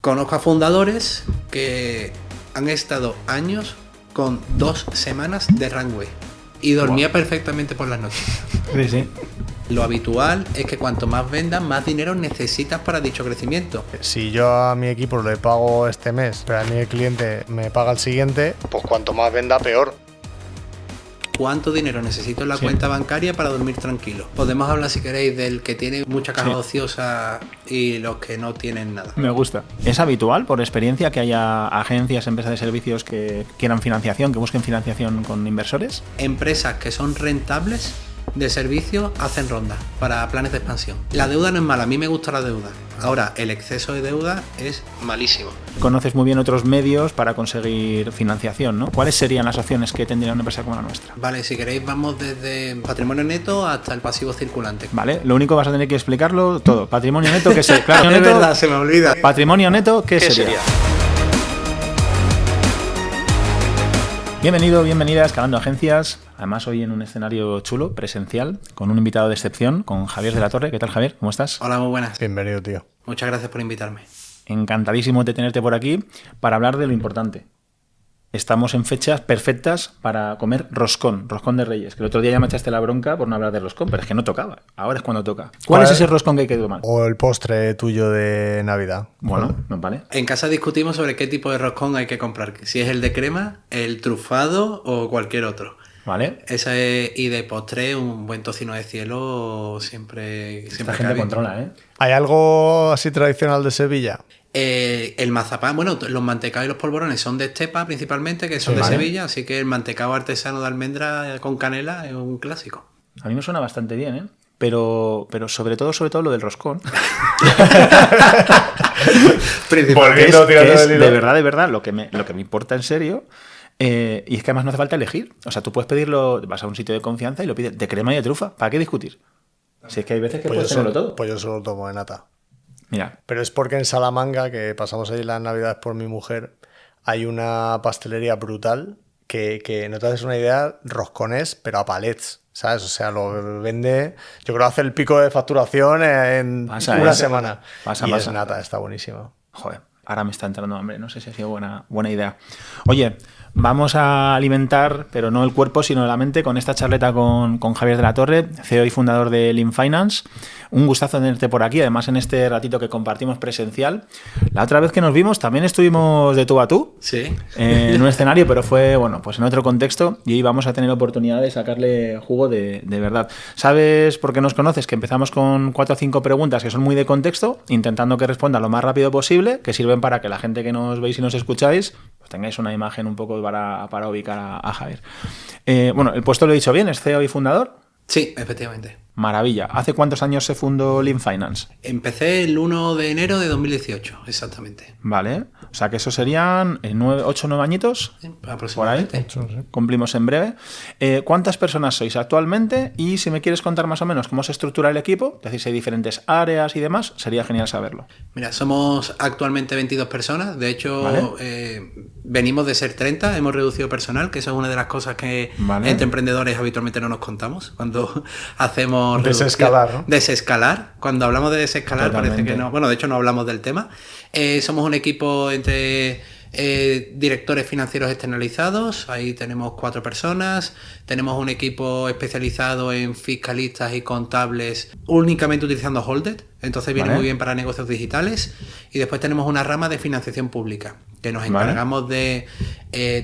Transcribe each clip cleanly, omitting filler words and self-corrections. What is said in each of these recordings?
Conozco a fundadores que han estado años con 2 semanas de runway y dormía perfectamente por las noches. Sí. Lo habitual es que cuanto más vendas, más dinero necesitas para dicho crecimiento. Si yo a mi equipo le pago este mes, pero a mi cliente me paga el siguiente, pues cuanto más venda, peor. ¿Cuánto dinero necesito en la cuenta bancaria para dormir tranquilo? Podemos hablar, si queréis, del que tiene mucha caja ociosa y los que no tienen nada. Me gusta. ¿Es habitual, por experiencia, que haya agencias, empresas de servicios que quieran financiación, que busquen financiación con inversores? Empresas que son rentables de servicio hacen rondas para planes de expansión. La deuda no es mala, a mí me gusta la deuda. Ahora, el exceso de deuda es malísimo. Conoces muy bien otros medios para conseguir financiación, ¿no? ¿Cuáles serían las opciones que tendría una empresa como la nuestra? Vale, si queréis vamos desde patrimonio neto hasta el pasivo circulante. Vale, lo único vas a tener que explicarlo todo. Patrimonio neto, ¿qué sería? Claro, es verdad, se me olvida. Patrimonio neto, ¿qué sería? Bienvenido, bienvenida a Escalando Agencias. Además, hoy en un escenario chulo, presencial, con un invitado de excepción, con Javier de la Torre. ¿Qué tal, Javier? ¿Cómo estás? Hola, muy buenas. Bienvenido, tío. Muchas gracias por invitarme. Encantadísimo de tenerte por aquí para hablar de lo importante. Estamos en fechas perfectas para comer roscón de Reyes. Que el otro día ya me echaste la bronca por no hablar de roscón, pero es que no tocaba. Ahora es cuando toca. ¿Cuál es ese roscón que hay que tomar? O el postre tuyo de Navidad. Bueno, vale. En casa discutimos sobre qué tipo de roscón hay que comprar. Si es el de crema, el trufado o cualquier otro. Vale. Y de postre, un buen tocino de cielo siempre Esta gente controla, ¿eh? ¿Hay algo así tradicional de Sevilla? El mazapán, bueno, los mantecados y los polvorones son de Estepa principalmente, que son de Sevilla, así que el mantecado artesano de almendra con canela es un clásico. A mí me suena bastante bien, ¿eh? Pero sobre todo lo del roscón. Volviendo, que es de verdad, lo que me importa en serio. Y es que además no hace falta elegir. O sea, tú puedes pedirlo, vas a un sitio de confianza y lo pides de crema y de trufa. ¿Para qué discutir? Si es que hay veces que puedes tenerlo todo. Pues yo solo tomo de nata. Mira. Pero es porque en Salamanca, que pasamos ahí las Navidades por mi mujer, hay una pastelería brutal que no te haces una idea, roscones, pero a palets, ¿sabes? O sea, lo vende, yo creo que hace el pico de facturación en una semana. Pasa. Es nata, está buenísimo. Joder, ahora me está entrando hambre, no sé si ha sido buena idea. Oye, vamos a alimentar, pero no el cuerpo, sino la mente, con esta charleta con Javier de la Torre, CEO y fundador de Lean Finance. Un gustazo tenerte por aquí, además en este ratito que compartimos presencial. La otra vez que nos vimos también estuvimos de tú a tú. Sí. En un escenario, pero fue, bueno, pues en otro contexto, y hoy vamos a tener oportunidad de sacarle jugo de verdad. ¿Sabes por qué nos conoces? Que empezamos con 4 o 5 preguntas que son muy de contexto, intentando que responda lo más rápido posible, que sirven para que la gente que nos veis y nos escucháis pues tengáis una imagen un poco para ubicar a Javier. Bueno, el puesto lo he dicho bien, ¿es CEO y fundador? Sí, efectivamente. Maravilla. ¿Hace cuántos años se fundó Lean Finance? Empecé el 1 de enero de 2018, exactamente. Vale. O sea que eso serían 8 o 9 añitos. Sí, aproximadamente. Por ahí. Cumplimos en breve. ¿Cuántas personas sois actualmente? Y si me quieres contar más o menos cómo se estructura el equipo, es decir, si hay diferentes áreas y demás, sería genial saberlo. Mira, somos actualmente 22 personas. De hecho, ¿vale? Venimos de ser 30, hemos reducido personal, que eso es una de las cosas que entre emprendedores habitualmente no nos contamos cuando hacemos desescalar, ¿no? Desescalar. Cuando hablamos de desescalar, totalmente. Parece que no. Bueno, de hecho no hablamos del tema. Somos un equipo entre directores financieros externalizados. Ahí tenemos 4 personas. Tenemos un equipo especializado en fiscalistas y contables únicamente utilizando Holded. Entonces viene muy bien para negocios digitales. Y después tenemos una rama de financiación pública, que nos encargamos de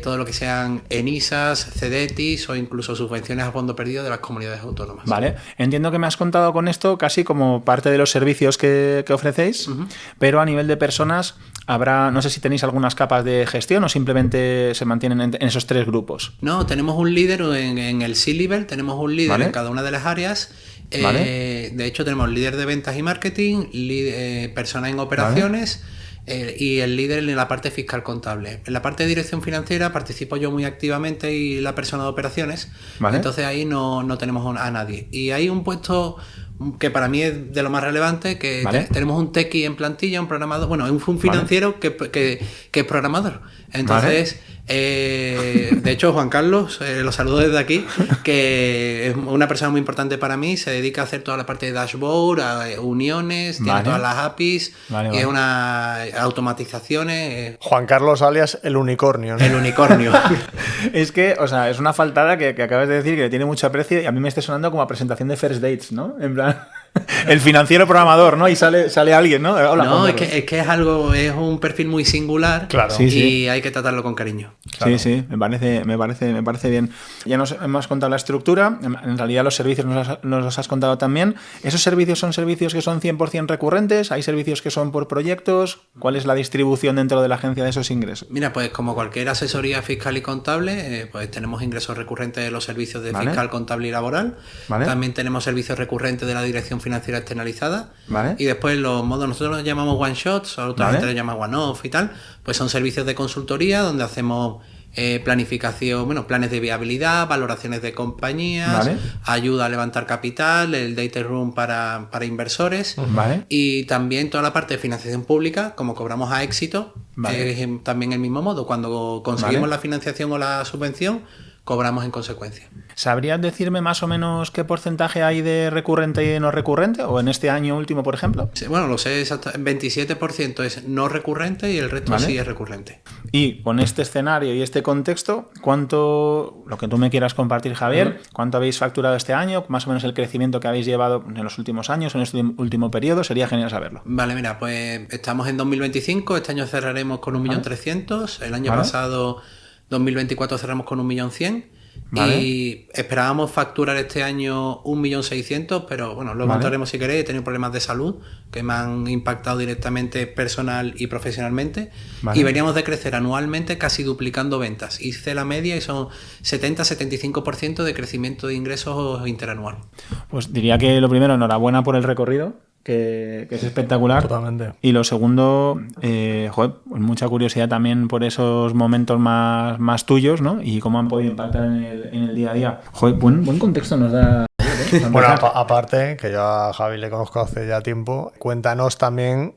todo lo que sean ENISAs, CEDETIS o incluso subvenciones a fondo perdido de las comunidades autónomas. Vale, entiendo que me has contado con esto casi como parte de los servicios que ofrecéis, pero a nivel de personas habrá, no sé si tenéis algunas capas de gestión o simplemente se mantienen en esos 3 grupos. No, tenemos un líder en el C-Level, tenemos un líder en cada una de las áreas. De hecho tenemos líder de ventas y marketing, persona en operaciones y el líder en la parte fiscal contable. En la parte de dirección financiera participo yo muy activamente y la persona de operaciones. Entonces ahí no tenemos a nadie. Y hay un puesto que para mí es de lo más relevante, que ¿Vale? tenemos un techie en plantilla, un programador, bueno, un financiero que es programador. Entonces, de hecho, Juan Carlos, lo saludo desde aquí, que es una persona muy importante para mí, se dedica a hacer toda la parte de dashboard, a uniones, tiene todas las APIs, y es una automatizaciones. Juan Carlos alias el unicornio, ¿no? El unicornio. Es que, o sea, es una faltada que acabas de decir, que le tiene mucho aprecio y a mí me está sonando como a presentación de First Dates, ¿no? En plan, el financiero programador, ¿no? Y sale alguien, ¿no? Hola, no, es que es un perfil muy singular, claro. y hay que tratarlo con cariño. Claro. Sí, me parece bien. Ya nos hemos contado la estructura, en realidad los servicios nos los has contado también. ¿Esos servicios son servicios que son 100% recurrentes? ¿Hay servicios que son por proyectos? ¿Cuál es la distribución dentro de la agencia de esos ingresos? Mira, pues como cualquier asesoría fiscal y contable, pues tenemos ingresos recurrentes de los servicios de fiscal, contable y laboral. También tenemos servicios recurrentes de la dirección financiera externalizada. Y después los modos, nosotros los llamamos one shots, otra gente los llama one off y tal, pues son servicios de consultoría donde hacemos planificación, bueno, planes de viabilidad, valoraciones de compañías, ayuda a levantar capital, el data room para inversores, y también toda la parte de financiación pública, como cobramos a éxito, también el mismo modo, cuando conseguimos la financiación o la subvención, cobramos en consecuencia. ¿Sabrías decirme más o menos qué porcentaje hay de recurrente y no recurrente? ¿O en este año último, por ejemplo? Sí, bueno, lo sé exactamente. 27% es no recurrente y el resto sí es recurrente. Y con este escenario y este contexto, ¿cuánto, lo que tú me quieras compartir, Javier, cuánto habéis facturado este año? Más o menos el crecimiento que habéis llevado en los últimos años, en este último periodo, sería genial saberlo. Vale, mira, pues estamos en 2025, este año cerraremos con 1.300.000, el año pasado 2024 cerramos con 1.100.000 y esperábamos facturar este año 1.600.000, pero bueno, luego contaremos si queréis. He tenido problemas de salud que me han impactado directamente personal y profesionalmente y veníamos de crecer anualmente casi duplicando ventas. Hice la media y son 70-75% de crecimiento de ingresos interanual. Pues diría que lo primero, enhorabuena por el recorrido, que es espectacular. Totalmente. Y lo segundo, mucha curiosidad también por esos momentos más tuyos, ¿no? Y cómo han podido impactar en el día a día. Joder, buen contexto nos da. Bueno, aparte, que yo a Javi le conozco hace ya tiempo, cuéntanos también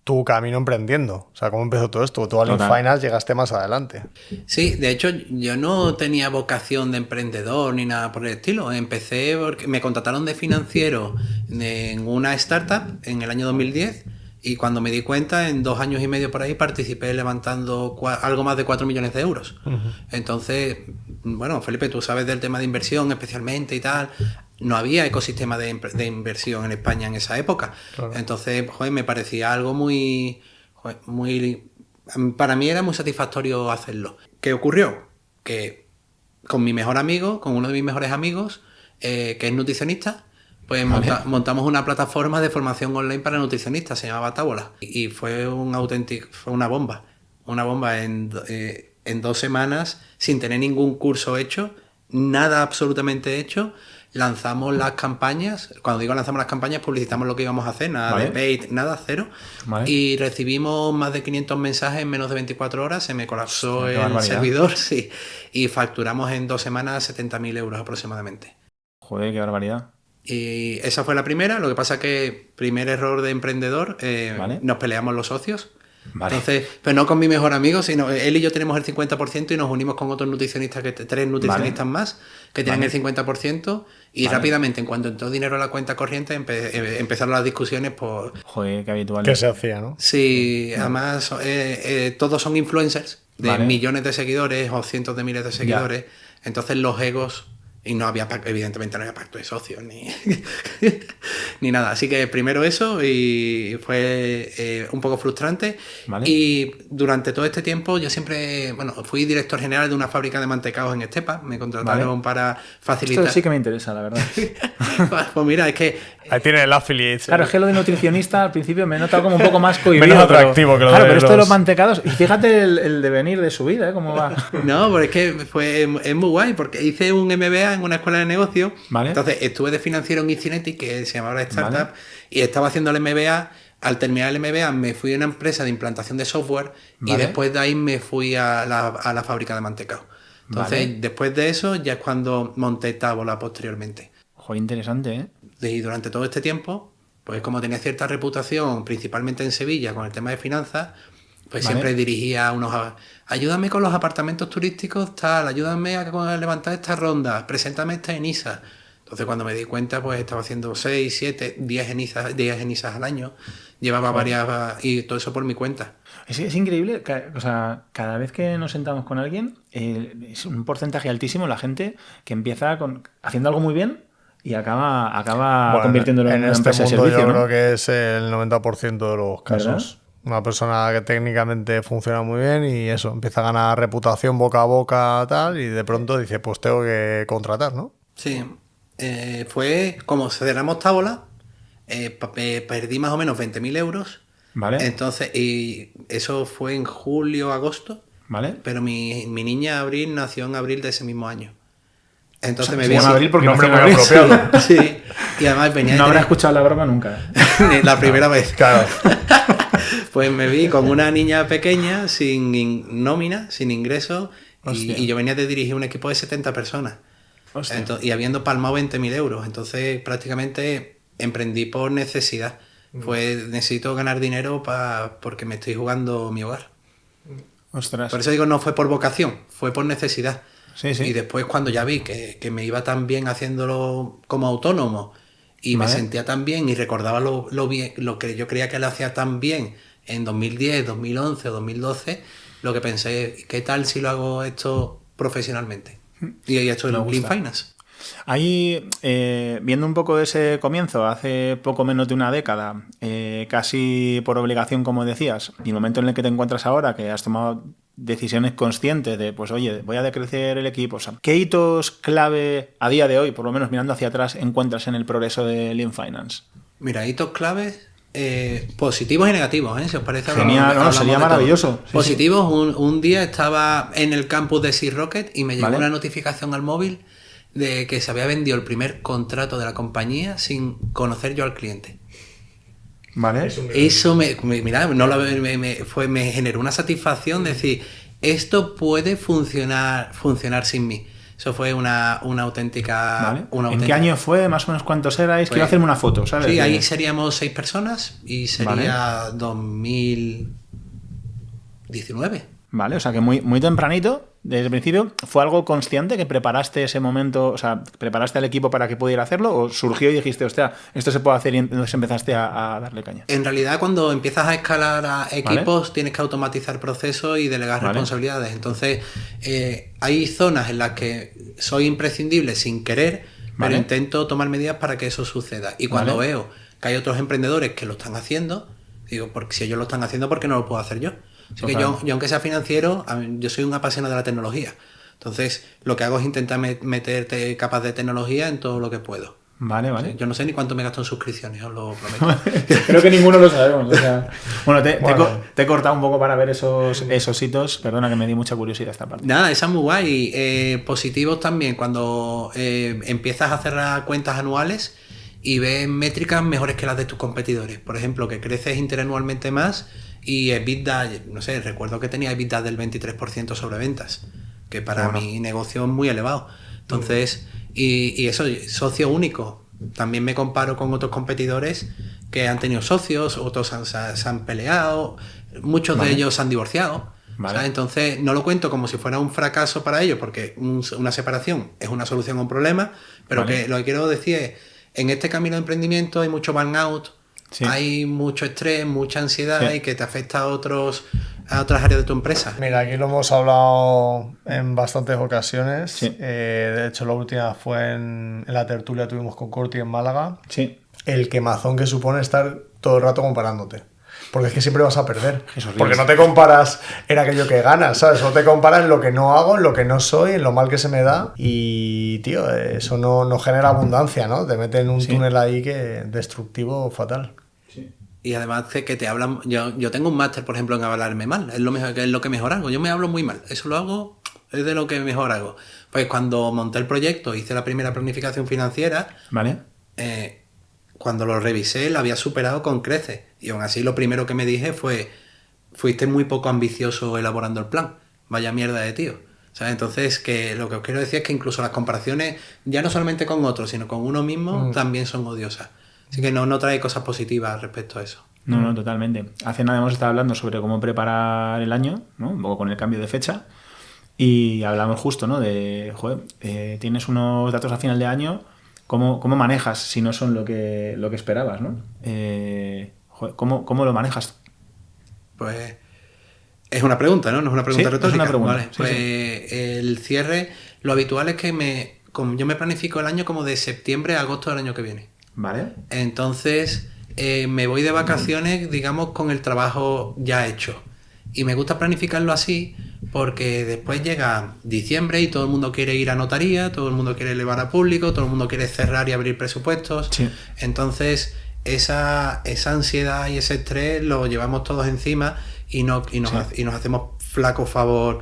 tu camino emprendiendo. O sea, ¿cómo empezó todo esto? Tú al Finance llegaste más adelante. Sí, de hecho, yo no tenía vocación de emprendedor ni nada por el estilo. Empecé porque me contrataron de financiero en una startup en el año 2010 y cuando me di cuenta, en 2 años y medio por ahí, participé levantando algo más de 4 millones de euros. Entonces, bueno, Felipe, tú sabes del tema de inversión especialmente y tal. No había ecosistema de inversión en España en esa época. Claro. Entonces, me parecía algo muy... Para mí era muy satisfactorio hacerlo. ¿Qué ocurrió? Que con mi mejor amigo, con uno de mis mejores amigos, que es nutricionista, pues montamos una plataforma de formación online para nutricionistas, se llamaba Tábola. Y fue fue una bomba. Una bomba en 2 semanas, sin tener ningún curso hecho, nada absolutamente hecho. Lanzamos las campañas, cuando digo lanzamos las campañas, publicitamos lo que íbamos a hacer, nada de paid, nada, cero. Y recibimos más de 500 mensajes en menos de 24 horas, se me colapsó el servidor, y facturamos en 2 semanas 70.000 euros aproximadamente. Joder, qué barbaridad. Y esa fue la primera, lo que pasa que primer error de emprendedor, nos peleamos los socios. Entonces, pero no con mi mejor amigo, sino él y yo tenemos el 50% y nos unimos con otros nutricionistas, 3 nutricionistas más, que tienen el 50%, y rápidamente, en cuanto entró dinero a la cuenta corriente, empezaron las discusiones por... Joder, qué habitual. ¿Qué se hacía, no? Sí, además todos son influencers de millones de seguidores o cientos de miles de seguidores, entonces los egos... Y no había, evidentemente no había pacto de socios ni nada. Así que primero eso, y fue un poco frustrante. Y durante todo este tiempo yo siempre, fui director general de una fábrica de mantecados en Estepa. Me contrataron para facilitar... Esto sí que me interesa, la verdad. Pues mira, es que... Ahí tiene el affiliate. Claro, es que lo de nutricionista al principio me he notado como un poco más cohibido. Menos atractivo que lo pero esto de los mantecados... Y fíjate el devenir de su vida, ¿eh? Cómo va. No, pero es que es muy guay, porque hice un MBA en una escuela de negocio. Entonces estuve de financiero en Easynetic, que se llamaba Startup, y estaba haciendo el MBA. Al terminar el MBA me fui a una empresa de implantación de software y después de ahí me fui a la fábrica de mantecado. Entonces, después de eso ya es cuando monté Tábola posteriormente. Joder, interesante, ¿eh? Y durante todo este tiempo, pues como tenía cierta reputación, principalmente en Sevilla, con el tema de finanzas, pues siempre dirigía a unos... Ayúdame con los apartamentos turísticos, tal, ayúdame a levantar esta ronda, preséntame esta ENISA. Entonces cuando me di cuenta, pues estaba haciendo 6, 7, 10 ENISAs al año. Llevaba varias... y todo eso por mi cuenta. Es increíble, o sea, cada vez que nos sentamos con alguien, es un porcentaje altísimo la gente que empieza haciendo algo muy bien y acaba convirtiéndolo en una empresa de servicio. Yo ¿no? creo que es el 90% de los casos. ¿Verdad? Una persona que técnicamente funciona muy bien y eso, empieza a ganar reputación boca a boca tal y de pronto dice, pues tengo que contratar, ¿no? Sí, fue como cerramos tábola, perdí más o menos 20.000 euros. Vale. Entonces, y eso fue en julio, agosto. Vale. Pero mi niña Abril nació en abril de ese mismo año. Entonces me se vi llama así. Abril porque nombre no muy apropiado. Sí, y además venía No habrá escuchado la broma nunca. la primera vez. Claro. Pues me vi con una niña pequeña, sin nómina, sin ingresos, y yo venía de dirigir un equipo de 70 personas. Entonces, y habiendo palmado 20.000 euros. Entonces, prácticamente emprendí por necesidad. Necesito ganar dinero porque me estoy jugando mi hogar. Ostras. Por eso digo, no fue por vocación, fue por necesidad. Sí, sí. Y después cuando ya vi que me iba tan bien haciéndolo como autónomo y me sentía tan bien y recordaba lo que yo creía que lo hacía tan bien en 2010, 2011 o 2012, lo que pensé, ¿qué tal si lo hago esto profesionalmente? Y he hecho el Lean Finance. Ahí, viendo un poco de ese comienzo, hace poco menos de una década, casi por obligación, como decías, y el momento en el que te encuentras ahora, que has tomado decisiones conscientes de, pues oye, voy a decrecer el equipo. O sea, ¿qué hitos clave a día de hoy, por lo menos mirando hacia atrás, encuentras en el progreso de Lean Finance? Mira, hitos claves positivos y negativos, ¿eh? Si os parece. Genial, sería maravilloso. Sí, positivos, sí. Un día estaba en el campus de Sea Rocket y me llegó una notificación al móvil de que se había vendido el primer contrato de la compañía sin conocer yo al cliente. Vale. Eso me generó una satisfacción de decir, esto puede funcionar sin mí. Eso fue una auténtica... Vale. ¿En qué año fue? ¿Más o menos cuántos erais? Quiero hacerme una foto, ¿sabes? Sí, ahí seríamos 6 personas y sería 2019. Vale, o sea que muy, muy tempranito, desde el principio, ¿fue algo consciente que preparaste ese momento, o sea, preparaste al equipo para que pudiera hacerlo o surgió y dijiste, hostia, esto se puede hacer y entonces empezaste a darle caña? En realidad, cuando empiezas a escalar a equipos, tienes que automatizar procesos y delegar responsabilidades. Entonces, hay zonas en las que soy imprescindible sin querer, pero intento tomar medidas para que eso suceda. Y cuando veo que hay otros emprendedores que lo están haciendo, digo, porque si ellos lo están haciendo, ¿por qué no lo puedo hacer yo? Así que yo, aunque sea financiero, yo soy un apasionado de la tecnología. Entonces, lo que hago es intentar meterte capas de tecnología en todo lo que puedo. Vale, vale. Yo no sé ni cuánto me gasto en suscripciones, os lo prometo. Creo que ninguno lo sabemos. O sea, bueno, te he cortado un poco para ver esos hitos. Perdona que me di mucha curiosidad esta parte. Nada, esa es muy guay. Positivos también, cuando empiezas a cerrar cuentas anuales y ves métricas mejores que las de tus competidores. Por ejemplo, que creces interanualmente más y EBITDA, no sé, recuerdo que tenía EBITDA del 23% sobre ventas, que para mi negocio es muy elevado. Entonces, y eso, socio único. También me comparo con otros competidores que han tenido socios, otros se han peleado, muchos de ellos se han divorciado. ¿Sabes? Entonces, no lo cuento como si fuera un fracaso para ellos, porque una separación es una solución a un problema, pero que lo que quiero decir es, en este camino de emprendimiento hay mucho burnout, hay mucho estrés, mucha ansiedad y que te afecta a otras áreas de tu empresa. Mira, aquí lo hemos hablado en bastantes ocasiones. Sí. De hecho, la última fue en la tertulia que tuvimos con Corti en Málaga. Sí. El quemazón que supone estar todo el rato comparándote. Porque es que siempre vas a perder. Es porque no te comparas en aquello que ganas, ¿sabes? No te comparas en lo que no hago, en lo que no soy, en lo mal que se me da. Y, tío, eso no genera abundancia, ¿no? Te mete en un túnel ahí que destructivo fatal. Sí. Y además de que te hablan... Yo tengo un máster, por ejemplo, en hablarme mal. Es lo que mejor hago. Yo me hablo muy mal. Eso lo hago... Es de lo que mejor hago. Pues cuando monté el proyecto, hice la primera planificación financiera... Vale. Cuando lo revisé, lo había superado con creces. Y aún así lo primero que me dije fue, fuiste muy poco ambicioso elaborando el plan. Vaya mierda de tío. ¿Sabes? Entonces, que lo que os quiero decir es que incluso las comparaciones, ya no solamente con otros, sino con uno mismo, también son odiosas. Así que no trae cosas positivas respecto a eso. No, totalmente. Hace nada hemos estado hablando sobre cómo preparar el año, ¿no? Un poco con el cambio de fecha. Y hablamos justo, ¿no? De, joder, tienes unos datos a final de año, ¿cómo manejas si no son lo que esperabas, ¿no? Joder, ¿cómo lo manejas? Pues es una pregunta, ¿no? No es una pregunta retórica. Es una pregunta. Vale, pues el cierre, lo habitual es que yo me planifico el año como de septiembre a agosto del año que viene. Vale. Entonces me voy de vacaciones, digamos, con el trabajo ya hecho. Y me gusta planificarlo así porque después llega diciembre y todo el mundo quiere ir a notaría, todo el mundo quiere elevar a público, todo el mundo quiere cerrar y abrir presupuestos. Sí. Entonces esa ansiedad y ese estrés lo llevamos todos encima y nos hacemos flaco favor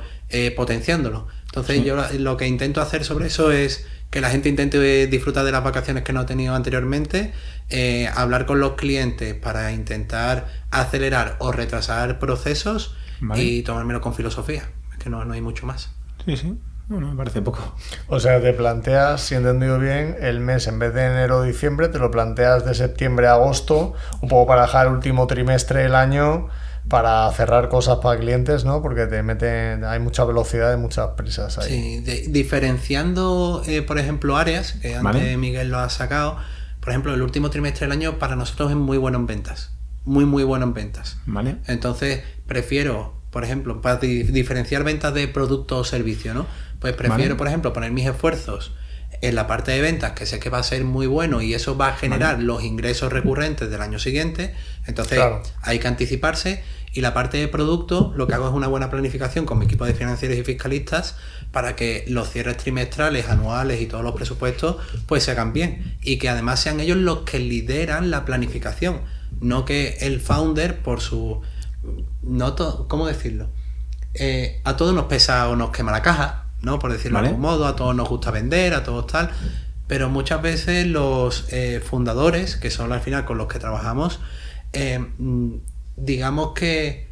potenciándolo. Entonces yo lo que intento hacer sobre eso es que la gente intente disfrutar de las vacaciones que no ha tenido anteriormente, hablar con los clientes para intentar acelerar o retrasar procesos, vale, y tomármelo con filosofía. Es que no hay mucho más. Sí. Bueno, me parece poco. O sea, te planteas, si he entendido bien, el mes en vez de enero o diciembre, te lo planteas de septiembre a agosto, un poco para dejar el último trimestre del año para cerrar cosas para clientes, ¿no? Porque hay mucha velocidad y muchas prisas ahí. Sí, diferenciando, por ejemplo, áreas, que antes ¿vale? Miguel lo ha sacado. Por ejemplo, el último trimestre del año para nosotros es muy bueno en ventas. Muy bueno en ventas. ¿Vale? Entonces, prefiero, por ejemplo, para diferenciar ventas de producto o servicio, ¿no? Pues prefiero, ¿vale?, por ejemplo, poner mis esfuerzos en la parte de ventas, que sé que va a ser muy bueno y eso va a generar, ¿vale?, los ingresos recurrentes del año siguiente. Entonces, claro, hay que anticiparse. Y la parte de producto, lo que hago es una buena planificación con mi equipo de financieros y fiscalistas para que los cierres trimestrales, anuales y todos los presupuestos pues se hagan bien. Y que además sean ellos los que lideran la planificación. No que el founder, por su... ¿cómo decirlo? A todos nos pesa o nos quema la caja, ¿no? Por decirlo, ¿vale?, de algún modo. A todos nos gusta vender, a todos tal. Pero muchas veces los fundadores, que son al final con los que trabajamos, digamos que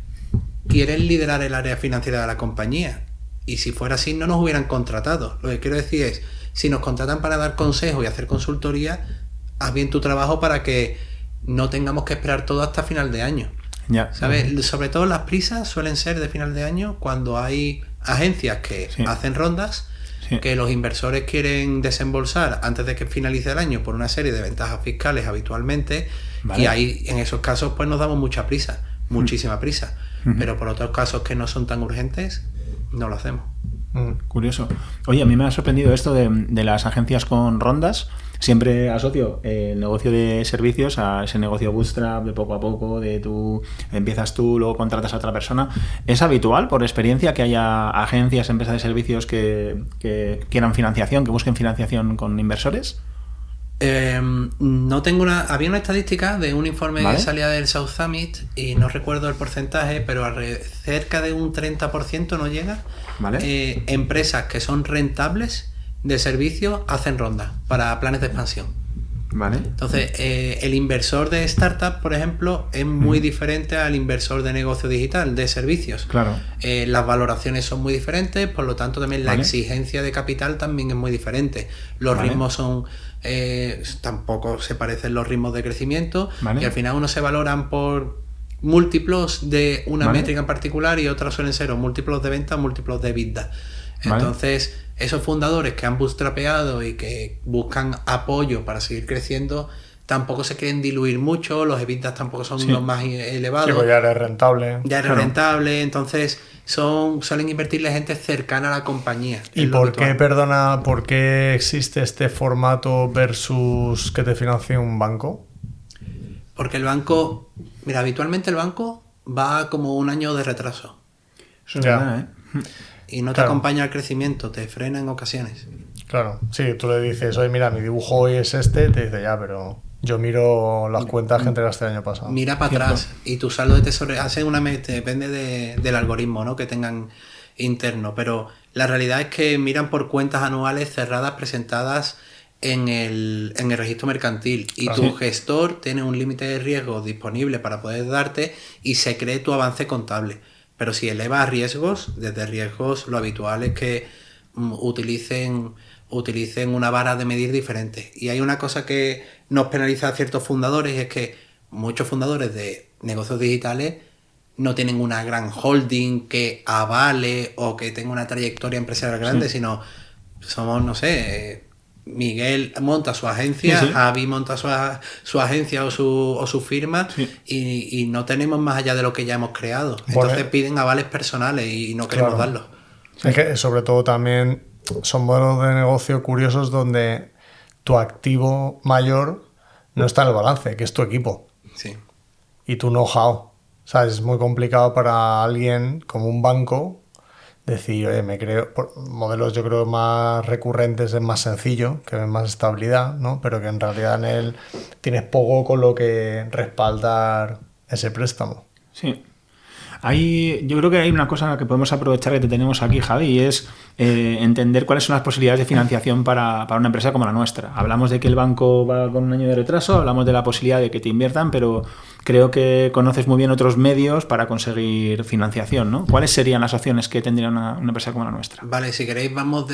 quieren liderar el área financiera de la compañía, y si fuera así no nos hubieran contratado. Lo que quiero decir es, si nos contratan para dar consejos y hacer consultoría, haz bien tu trabajo para que no tengamos que esperar todo hasta final de año. Ya. ¿Sabes? Sobre todo las prisas suelen ser de final de año, cuando hay agencias que hacen rondas, que los inversores quieren desembolsar antes de que finalice el año por una serie de ventajas fiscales habitualmente, ¿vale?, y ahí en esos casos pues nos damos mucha prisa, muchísima prisa, pero por otros casos que no son tan urgentes no lo hacemos. Curioso. Oye, a mí me ha sorprendido esto de las agencias con rondas. Siempre asocio el negocio de servicios a ese negocio bootstrap de poco a poco, de tú empiezas tú, luego contratas a otra persona. ¿Es habitual, por experiencia, que haya agencias, empresas de servicios que quieran financiación, que busquen financiación con inversores? No tengo había una estadística de un informe, ¿vale?, que salía del South Summit y no recuerdo el porcentaje, pero cerca de un 30% no llega. ¿Vale? Empresas que son rentables de servicio hacen rondas para planes de expansión. Vale. Entonces, el inversor de startup, por ejemplo, es muy diferente al inversor de negocio digital, de servicios. Claro. Las valoraciones son muy diferentes, por lo tanto también la exigencia de capital también es muy diferente. Los ritmos son... tampoco se parecen los ritmos de crecimiento, y al final unos se valoran por múltiplos de una métrica en particular y otras suelen ser o múltiplos de venta o múltiplos de EBITDA. Entonces, esos fundadores que han bootstrapeado y que buscan apoyo para seguir creciendo tampoco se quieren diluir mucho, los EBITDA tampoco son los más elevados. Sí, pues ya eres rentable. Ya eres rentable, entonces suelen invertirle gente cercana a la compañía. ¿Y por qué existe este formato versus que te financie un banco? Porque el banco, mira, habitualmente el banco va como un año de retraso. Eso es verdad, ¿eh? Y no te acompaña al crecimiento, te frena en ocasiones. Claro, sí, tú le dices, oye, mira, mi dibujo hoy es este, te dice, ya, pero yo miro las cuentas que entregaste el año pasado. Mira para atrás y tu saldo de tesorería hace depende del algoritmo, ¿no?, que tengan interno, pero la realidad es que miran por cuentas anuales cerradas presentadas en el registro mercantil, y tu gestor tiene un límite de riesgo disponible para poder darte y se cree tu avance contable. Pero si eleva riesgos, desde riesgos lo habitual es que utilicen una vara de medir diferente. Y hay una cosa que nos penaliza a ciertos fundadores, y es que muchos fundadores de negocios digitales no tienen una gran holding que avale o que tenga una trayectoria empresarial grande, sino somos, no sé, Miguel monta su agencia, Javi monta su agencia o su firma, y no tenemos más allá de lo que ya hemos creado. Entonces piden avales personales y no queremos darlos. Es que sobre todo también son modelos de negocio curiosos donde tu activo mayor no está en el balance, que es tu equipo. Sí. Y tu know-how. ¿Sabes? Es muy complicado para alguien como un banco decir, oye, me creo... Modelos yo creo más recurrentes es más sencillo, que ven más estabilidad, ¿no? Pero que en realidad en él tienes poco con lo que respaldar ese préstamo. Sí. Yo creo que hay una cosa que podemos aprovechar que te tenemos aquí, Javi, y es entender cuáles son las posibilidades de financiación para una empresa como la nuestra. Hablamos de que el banco va con un año de retraso, hablamos de la posibilidad de que te inviertan, pero creo que conoces muy bien otros medios para conseguir financiación, ¿no? ¿Cuáles serían las opciones que tendría una empresa como la nuestra? Vale, si queréis vamos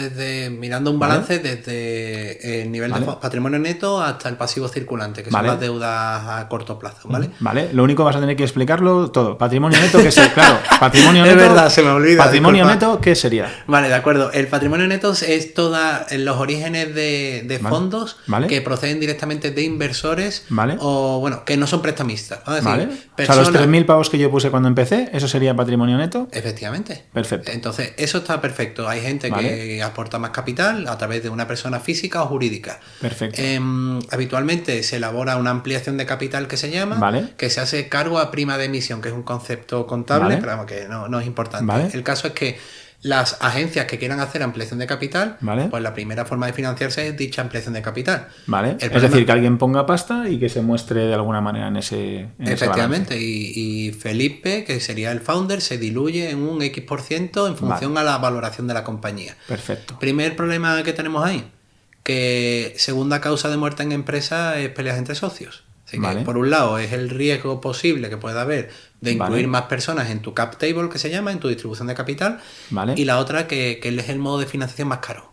mirando un balance desde el nivel de patrimonio neto hasta el pasivo circulante, que son las deudas a corto plazo, ¿vale? Vale, lo único vas a tener que explicarlo todo. Patrimonio neto, que es claro, patrimonio neto. Es verdad, se me olvida. Patrimonio neto, ¿qué sería? Vale, de acuerdo. El patrimonio neto es toda los orígenes de fondos que proceden directamente de inversores o, bueno, que no son prestamistas. O sea, los 3.000 pavos que yo puse cuando empecé, ¿eso sería patrimonio neto? Efectivamente. Perfecto. Entonces, eso está perfecto. Hay gente que aporta más capital a través de una persona física o jurídica. Perfecto. Habitualmente se elabora una ampliación de capital que se llama, que se hace cargo a prima de emisión, que es un concepto contable, pero vamos, que no es importante. El caso es que las agencias que quieran hacer ampliación de capital, pues la primera forma de financiarse es dicha ampliación de capital. Es decir, que alguien ponga pasta y que se muestre de alguna manera en ese efectivamente, y Felipe, que sería el founder, se diluye en un X% en función a la valoración de la compañía. Perfecto. Primer problema que tenemos ahí, que segunda causa de muerte en empresa es peleas entre socios. Así que, por un lado, es el riesgo posible que pueda haber de incluir más personas en tu cap table, que se llama, en tu distribución de capital, y la otra que es el modo de financiación más caro.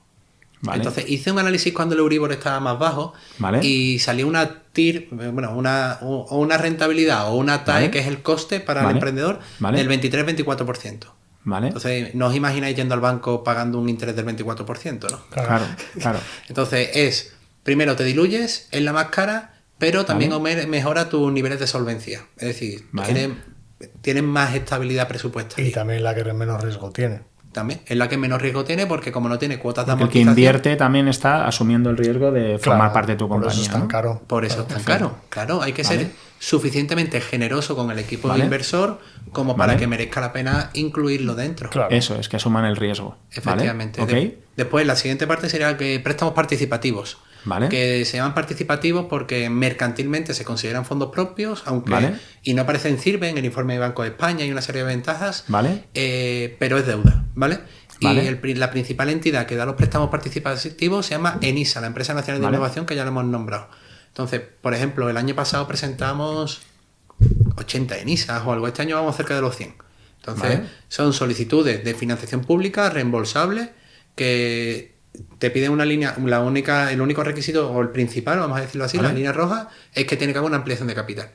Entonces, hice un análisis cuando el Euribor estaba más bajo y salió una TIR, bueno, una rentabilidad o una TAE, que es el coste para el emprendedor, del 23-24%. Entonces, no os imagináis yendo al banco pagando un interés del 24%, ¿no? Claro. Entonces, primero te diluyes, es la más cara, pero también mejora tus niveles de solvencia. Es decir, tienes más estabilidad presupuestaria. Y también la que menos riesgo tiene. También es la que menos riesgo tiene, porque como no tiene cuotas de amortización... El que invierte también está asumiendo el riesgo de formar parte de tu compañía. Por eso es tan caro. Por eso es tan caro. Claro, hay que ser suficientemente generoso con el equipo de inversor como para que merezca la pena incluirlo dentro. Claro. Eso es, que asuman el riesgo. Efectivamente. Después, la siguiente parte sería que préstamos participativos. Que se llaman participativos porque mercantilmente se consideran fondos propios, aunque y no aparecen CIRBE en el informe de Banco de España, hay una serie de ventajas, pero es deuda, Y la principal entidad que da los préstamos participativos se llama ENISA, la Empresa Nacional de Innovación, que ya lo hemos nombrado. Entonces, por ejemplo, el año pasado presentamos 80 ENISAs o algo, este año vamos cerca de los 100. Entonces, son solicitudes de financiación pública reembolsables que te piden una línea, el único requisito o el principal, vamos a decirlo así, la línea roja, es que tiene que haber una ampliación de capital.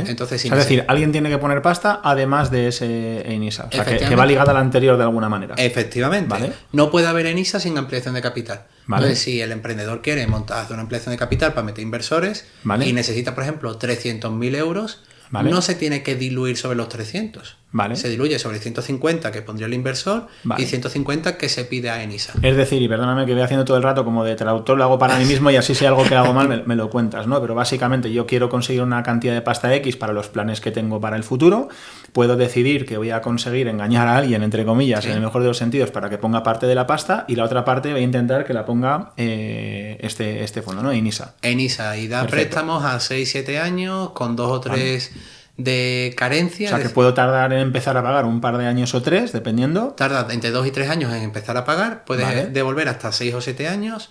Entonces, es decir, alguien tiene que poner pasta además de ese ENISA, o sea, que va ligada al anterior de alguna manera. Efectivamente. No puede haber ENISA sin ampliación de capital. Entonces, si el emprendedor quiere montar una ampliación de capital para meter inversores y necesita, por ejemplo, 300.000 euros, no se tiene que diluir sobre los 300. Se diluye sobre 150 que pondría el inversor y 150 que se pide a ENISA. Es decir, y perdóname que voy haciendo todo el rato como de traductor, lo hago para mí mismo y así si algo que hago mal me lo cuentas, ¿no? Pero básicamente yo quiero conseguir una cantidad de pasta X para los planes que tengo para el futuro. Puedo decidir que voy a conseguir engañar a alguien, entre comillas, en el mejor de los sentidos, para que ponga parte de la pasta y la otra parte voy a intentar que la ponga este fondo, ¿no? ENISA. ENISA, y da préstamos a 6-7 años con 2 o 3 de carencia. O sea, que puedo tardar en empezar a pagar un par de años o 3, dependiendo. Tarda entre 2 y 3 años en empezar a pagar, puedes devolver hasta 6 o 7 años.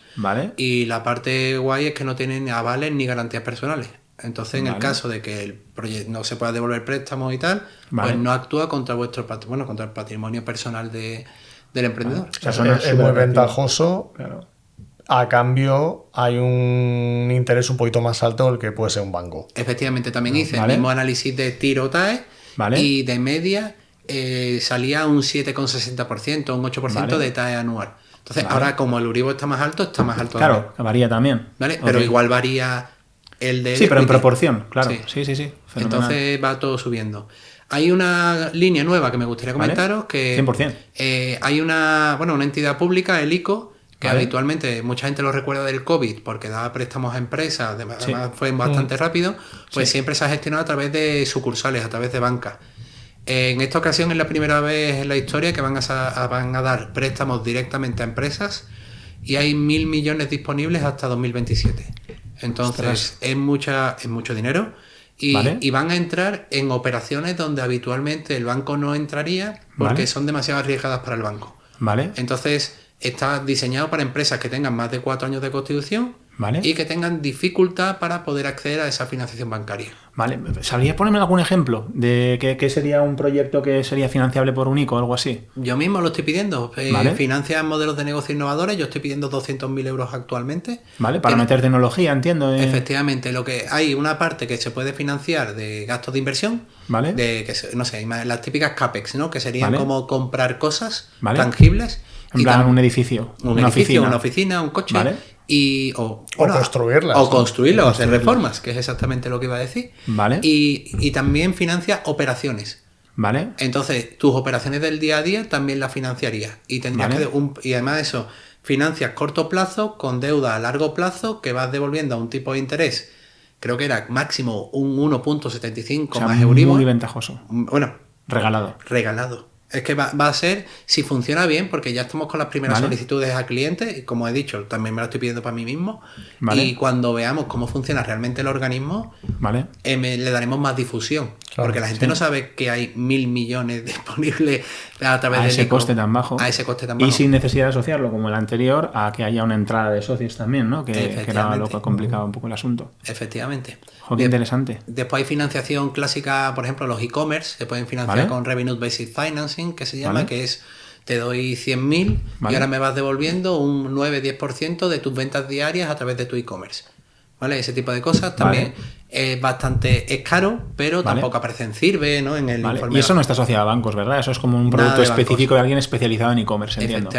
Y la parte guay es que no tienen avales ni garantías personales. Entonces, en el caso de que el proyecto no se pueda devolver préstamos y tal, pues no actúa contra vuestro patrimonio, contra el patrimonio personal del emprendedor. O sea, es muy ventajoso. Claro. A cambio, hay un interés un poquito más alto del que puede ser un banco. Efectivamente, también hice el mismo análisis de Tiro TAE y de media salía un 7,60%, un 8% de TAE anual. Entonces, ahora como el Euribor está más alto Claro, también. varía también. ¿Vale? Pero igual varía el de... Sí, pero en proporción, claro. Sí. Entonces va todo subiendo. Hay una línea nueva que me gustaría comentaros, que 100%. Hay una entidad pública, el ICO, que habitualmente mucha gente lo recuerda del COVID porque daba préstamos a empresas, además fue bastante rápido, pues siempre se ha gestionado a través de sucursales, a través de bancas. En esta ocasión es la primera vez en la historia que van a dar préstamos directamente a empresas y hay 1.000 millones disponibles hasta 2027. Entonces es mucho dinero y van a entrar en operaciones donde habitualmente el banco no entraría porque son demasiado arriesgadas para el banco. Entonces está diseñado para empresas que tengan más de 4 años de constitución y que tengan dificultad para poder acceder a esa financiación bancaria. ¿Sabrías ponerme algún ejemplo de qué sería un proyecto que sería financiable por un ICO o algo así? Yo mismo lo estoy pidiendo. Financian modelos de negocio innovadores. Yo estoy pidiendo 200.000 euros actualmente. Para meter tecnología, entiendo. Efectivamente. Lo que hay una parte que se puede financiar de gastos de inversión. Las típicas CAPEX, ¿no? Que serían como comprar cosas tangibles. En plan, un edificio. Una oficina, un coche. O construirlas. O construirlas, o hacer reformas, que es exactamente lo que iba a decir. Y también financia operaciones. Entonces, tus operaciones del día a día también las financiarías. Y tendrías y además eso, financias corto plazo con deuda a largo plazo que vas devolviendo a un tipo de interés. Creo que era máximo un 1,75 más Euribor. Muy ventajoso. Bueno. Regalado. Es que va a ser, si funciona bien, porque ya estamos con las primeras solicitudes a clientes, y como he dicho, también me lo estoy pidiendo para mí mismo, y cuando veamos cómo funciona realmente el organismo, le daremos más difusión, porque la gente no sabe que hay 1.000 millones disponibles a través de ese coste tan bajo. A ese coste tan bajo. Y sin necesidad de asociarlo, como el anterior, a que haya una entrada de socios también, ¿no? Que era lo que complicaba un poco el asunto. Efectivamente. Qué interesante. Después hay financiación clásica, por ejemplo, los e-commerce se pueden financiar con Revenue Based Financing, que se llama, que es, te doy 100.000 y ahora me vas devolviendo un 9-10% de tus ventas diarias a través de tu e-commerce. Ese tipo de cosas también es caro, pero tampoco aparece en CIRBE, ¿no? En el informe. Y eso no está asociado a bancos, ¿verdad? Eso es como un producto específico de alguien especializado en e-commerce, entiendo.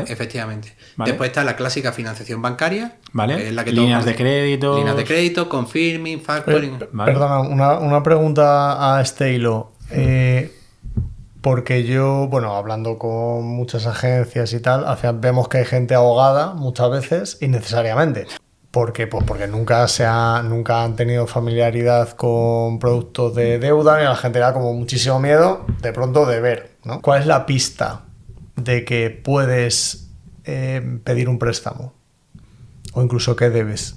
Efectivamente. Después está la clásica financiación bancaria, que es la que líneas de crédito, confirming, factoring. Perdona, una pregunta a este hilo. Porque yo, hablando con muchas agencias y tal, vemos que hay gente ahogada muchas veces innecesariamente. ¿Por qué? Pues porque nunca han tenido familiaridad con productos de deuda, y a la gente le da como muchísimo miedo de pronto de ver, ¿no? ¿Cuál es la pista de que puedes pedir un préstamo? O incluso qué debes.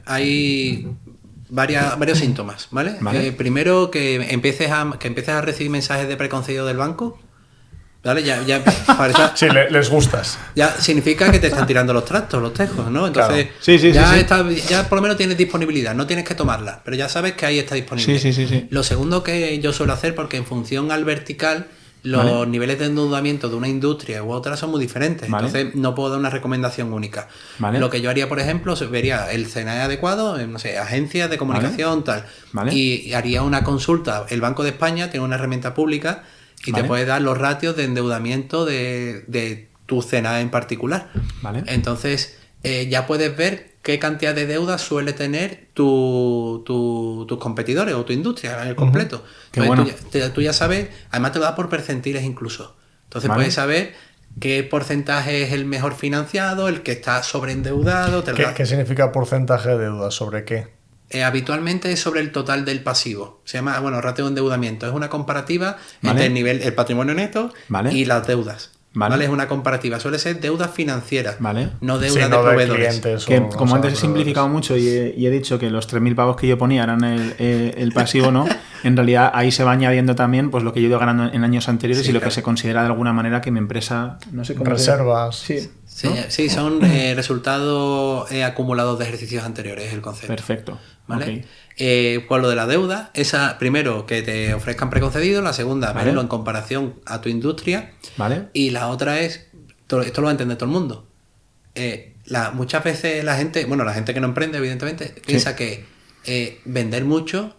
Hay varios síntomas, primero que empieces a recibir mensajes de preconcedido del banco. Ya sí, les gustas. Ya significa que te están tirando los trastos, los tejos, ¿no? Entonces, ya por lo menos tienes disponibilidad, no tienes que tomarla, pero ya sabes que ahí está disponible. Sí. Lo segundo que yo suelo hacer, porque en función al vertical, los niveles de endeudamiento de una industria u otra son muy diferentes. Entonces, no puedo dar una recomendación única. Lo que yo haría, por ejemplo, vería el CNAE adecuado, agencias de comunicación, tal. Y haría una consulta. El Banco de España tiene una herramienta pública y te puede dar los ratios de endeudamiento de tu CNAE en particular. Entonces, ya puedes ver qué cantidad de deuda suele tener tus competidores o tu industria en el completo. Entonces, tú ya sabes, además te lo da por percentiles incluso. Entonces puedes saber qué porcentaje es el mejor financiado, el que está sobreendeudado. ¿Qué significa porcentaje de deuda? ¿Sobre qué? Habitualmente es sobre el total del pasivo. Se llama, ratio de endeudamiento. Es una comparativa entre el patrimonio neto y las deudas. Es una comparativa. Suele ser deudas financieras, no deudas de proveedores. Como antes he simplificado mucho y he dicho que los 3.000 pavos que yo ponía eran el pasivo, ¿no? En realidad ahí se va añadiendo también pues lo que yo he ido ganando en años anteriores y lo que se considera de alguna manera que mi empresa, no sé cómo reservas. ¿no? Sí, son resultados acumulados de ejercicios anteriores, es el concepto. Perfecto. ¿Vale? Okay. Pues lo de la deuda, esa primero que te ofrezcan preconcedido, la segunda verlo en comparación a tu industria, ¿vale? Y la otra es, esto lo va a entender todo el mundo, muchas veces la gente que no emprende evidentemente piensa que vender mucho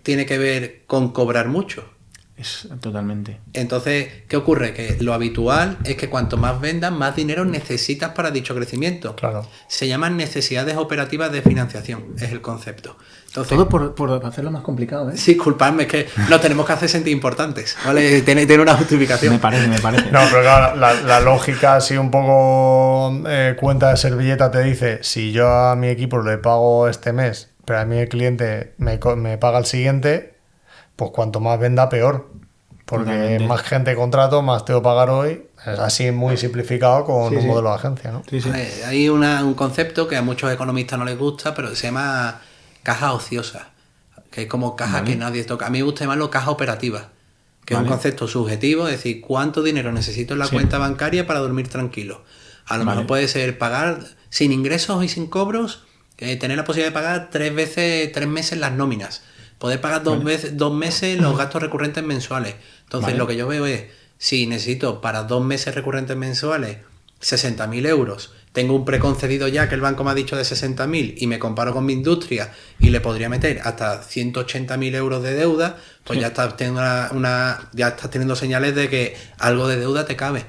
tiene que ver con cobrar mucho. Es totalmente. Entonces, ¿qué ocurre? Que lo habitual es que cuanto más vendas, más dinero necesitas para dicho crecimiento. Claro. Se llaman necesidades operativas de financiación, es el concepto. Entonces, todo por hacerlo más complicado, ¿eh? Sí, disculpadme, es que nos tenemos que hacer sentir importantes, ¿vale? Tiene una justificación. Me parece. No, pero claro, la lógica, así un poco cuenta de servilleta, te dice, si yo a mi equipo le pago este mes, pero a mí el cliente me paga el siguiente, pues cuanto más venda, peor. Porque Totalmente. más gente contrato, más tengo que pagar hoy. Es así muy simplificado con un modelo de agencia, ¿no? Sí. Hay un concepto que a muchos economistas no les gusta, pero se llama caja ociosa, que es como caja que nadie toca. A mí me gusta llamarlo caja operativa, que es un concepto subjetivo, es decir, cuánto dinero necesito en la cuenta bancaria para dormir tranquilo. A lo mejor puede ser pagar sin ingresos y sin cobros, tener la posibilidad de pagar 3 meses las nóminas, poder pagar 2 meses los gastos recurrentes mensuales. Entonces lo que yo veo es, si necesito para 2 meses recurrentes mensuales 60.000 euros, tengo un preconcedido ya que el banco me ha dicho de 60.000 y me comparo con mi industria y le podría meter hasta 180.000 euros de deuda, pues ya estás teniendo ya estás teniendo señales de que algo de deuda te cabe.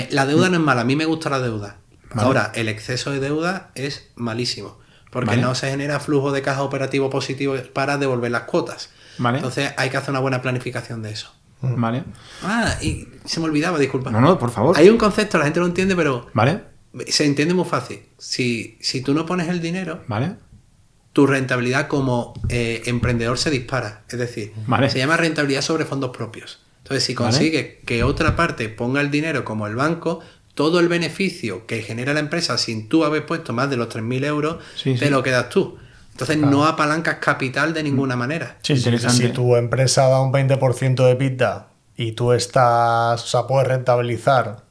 La deuda no es mala, a mí me gusta la deuda. Ahora, el exceso de deuda es malísimo, porque no se genera flujo de caja operativo positivo para devolver las cuotas. Entonces hay que hacer una buena planificación de eso. Vale. Y se me olvidaba, disculpa. No, por favor. Hay un concepto, la gente lo entiende, pero ¿vale? Se entiende muy fácil. Si tú no pones el dinero, ¿vale? Tu rentabilidad como emprendedor se dispara. Es decir, se llama rentabilidad sobre fondos propios. Entonces, si consigues que otra parte ponga el dinero como el banco, todo el beneficio que genera la empresa sin tú haber puesto más de los 3.000 euros, te lo quedas tú. Entonces no apalancas capital de ninguna manera. Sí, si tu empresa da un 20% de EBITDA y tú puedes rentabilizar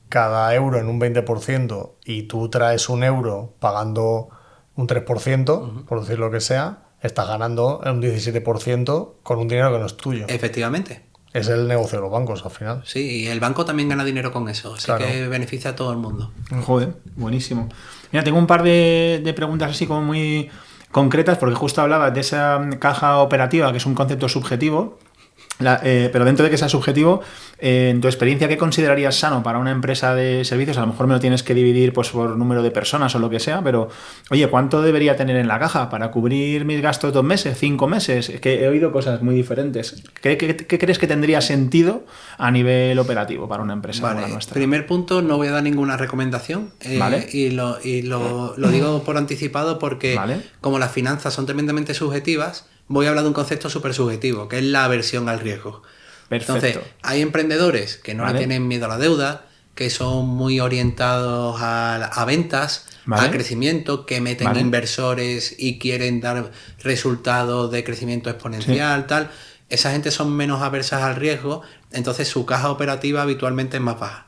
cada euro en un 20% y tú traes un euro pagando un 3%, por decir lo que sea, estás ganando un 17% con un dinero que no es tuyo. Efectivamente. Es el negocio de los bancos al final. Sí, y el banco también gana dinero con eso, así que beneficia a todo el mundo. Joder, buenísimo. Mira, tengo un par de preguntas así como muy concretas, porque justo hablabas de esa caja operativa, que es un concepto subjetivo, pero dentro de que sea subjetivo, en tu experiencia, ¿qué considerarías sano para una empresa de servicios? A lo mejor me lo tienes que dividir pues, por número de personas o lo que sea, pero oye, ¿cuánto debería tener en la caja para cubrir mis gastos 2 meses, 5 meses? Es que he oído cosas muy diferentes. ¿Qué crees que tendría sentido a nivel operativo para una empresa como la nuestra? Primer punto, no voy a dar ninguna recomendación y lo digo por anticipado porque como las finanzas son tremendamente subjetivas, voy a hablar de un concepto súper subjetivo, que es la aversión al riesgo. Perfecto. Entonces, hay emprendedores que no le tienen miedo a la deuda, que son muy orientados a ventas, a crecimiento, que meten inversores y quieren dar resultados de crecimiento exponencial, tal. Esa gente son menos aversas al riesgo, entonces su caja operativa habitualmente es más baja.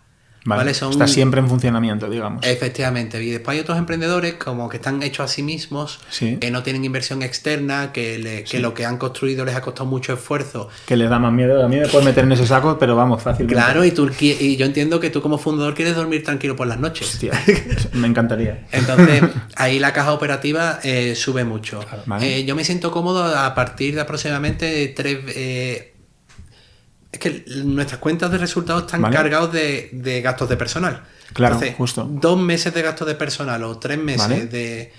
Está siempre en funcionamiento, digamos. Efectivamente. Y después hay otros emprendedores como que están hechos a sí mismos, que no tienen inversión externa, que lo que han construido les ha costado mucho esfuerzo. Que les da más miedo. A mí me puedes meter en ese saco, pero vamos, fácilmente. Claro, y yo entiendo que tú como fundador quieres dormir tranquilo por las noches. Hostia, me encantaría. Entonces, ahí la caja operativa sube mucho. Yo me siento cómodo a partir de aproximadamente 3... Es que nuestras cuentas de resultados están cargados de gastos de personal. Claro, entonces, justo. 2 meses de gastos de personal o 3 meses de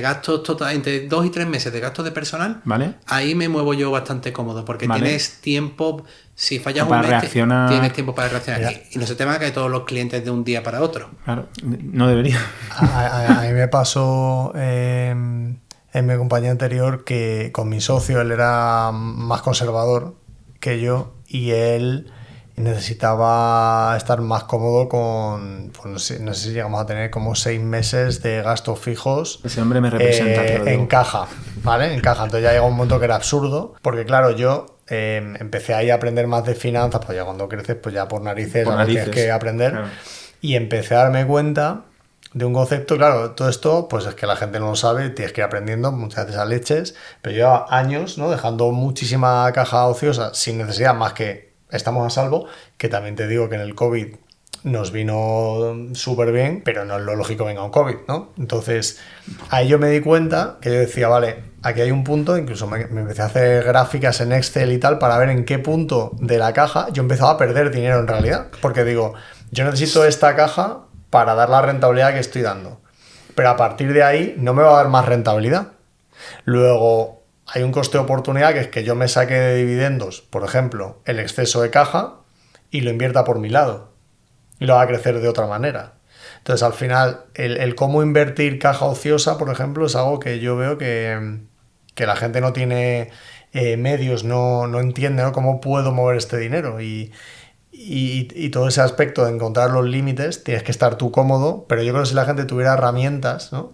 gastos total, entre 2 y 3 meses de gastos de personal, ahí me muevo yo bastante cómodo porque tienes tiempo, si fallas un mes, tienes tiempo para reaccionar. Y no se te va a caer todos los clientes de un día para otro. Claro, no debería. A mí me pasó en mi compañía anterior que con mi socio, él era más conservador que yo y él necesitaba estar más cómodo con, pues no sé si llegamos a tener como 6 meses de gastos fijos. Ese hombre me representa. En caja, ¿vale? En caja. Entonces ya llegó un momento que era absurdo, porque claro, yo empecé ahí a aprender más de finanzas, pues ya cuando creces, pues ya por narices, tienes que aprender. Claro. Y empecé a darme cuenta de un concepto, claro, todo esto, pues es que la gente no lo sabe, tienes que ir aprendiendo muchas veces a leches, pero lleva años, ¿no? Dejando muchísima caja ociosa sin necesidad más que estamos a salvo, que también te digo que en el COVID nos vino súper bien, pero no es lo lógico venga un COVID, ¿no? Entonces, ahí yo me di cuenta que yo decía, vale, aquí hay un punto, incluso me empecé a hacer gráficas en Excel y tal para ver en qué punto de la caja yo empezaba a perder dinero en realidad, porque digo, yo necesito esta caja para dar la rentabilidad que estoy dando, pero a partir de ahí no me va a dar más rentabilidad. Luego, hay un coste de oportunidad que es que yo me saque de dividendos, por ejemplo, el exceso de caja y lo invierta por mi lado y lo haga crecer de otra manera. Entonces, al final, el cómo invertir caja ociosa, por ejemplo, es algo que yo veo que la gente no tiene medios, no entiende, ¿no? Cómo puedo mover este dinero y todo ese aspecto de encontrar los límites, tienes que estar tú cómodo, pero yo creo que si la gente tuviera herramientas, ¿no?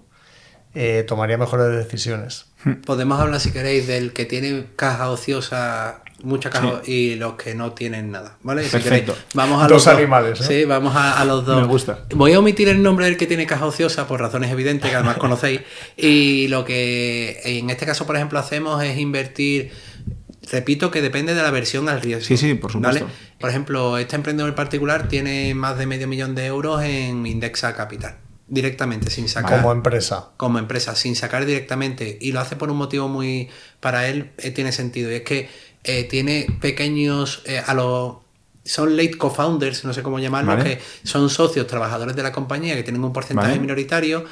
Tomaría mejores decisiones. Podemos hablar, si queréis, del que tiene caja ociosa, mucha caja, y los que no tienen nada, ¿vale? Si Perfecto. queréis, vamos a Dos los animales, ¿no? Sí, vamos a los dos. Me gusta. Voy a omitir el nombre del que tiene caja ociosa por razones evidentes que además conocéis. Y lo que en este caso, por ejemplo, hacemos es invertir. Repito que depende de la versión al riesgo. Sí, por supuesto. ¿Vale? Por ejemplo, este emprendedor en particular tiene más de 500.000 euros en Indexa Capital. Directamente, sin sacar. Como empresa. Como empresa, sin sacar directamente. Y lo hace por un motivo muy... Para él tiene sentido. Y es que tiene pequeños... son late co-founders, no sé cómo llamarlos, ¿vale? Que son socios, trabajadores de la compañía que tienen un porcentaje ¿vale? minoritario,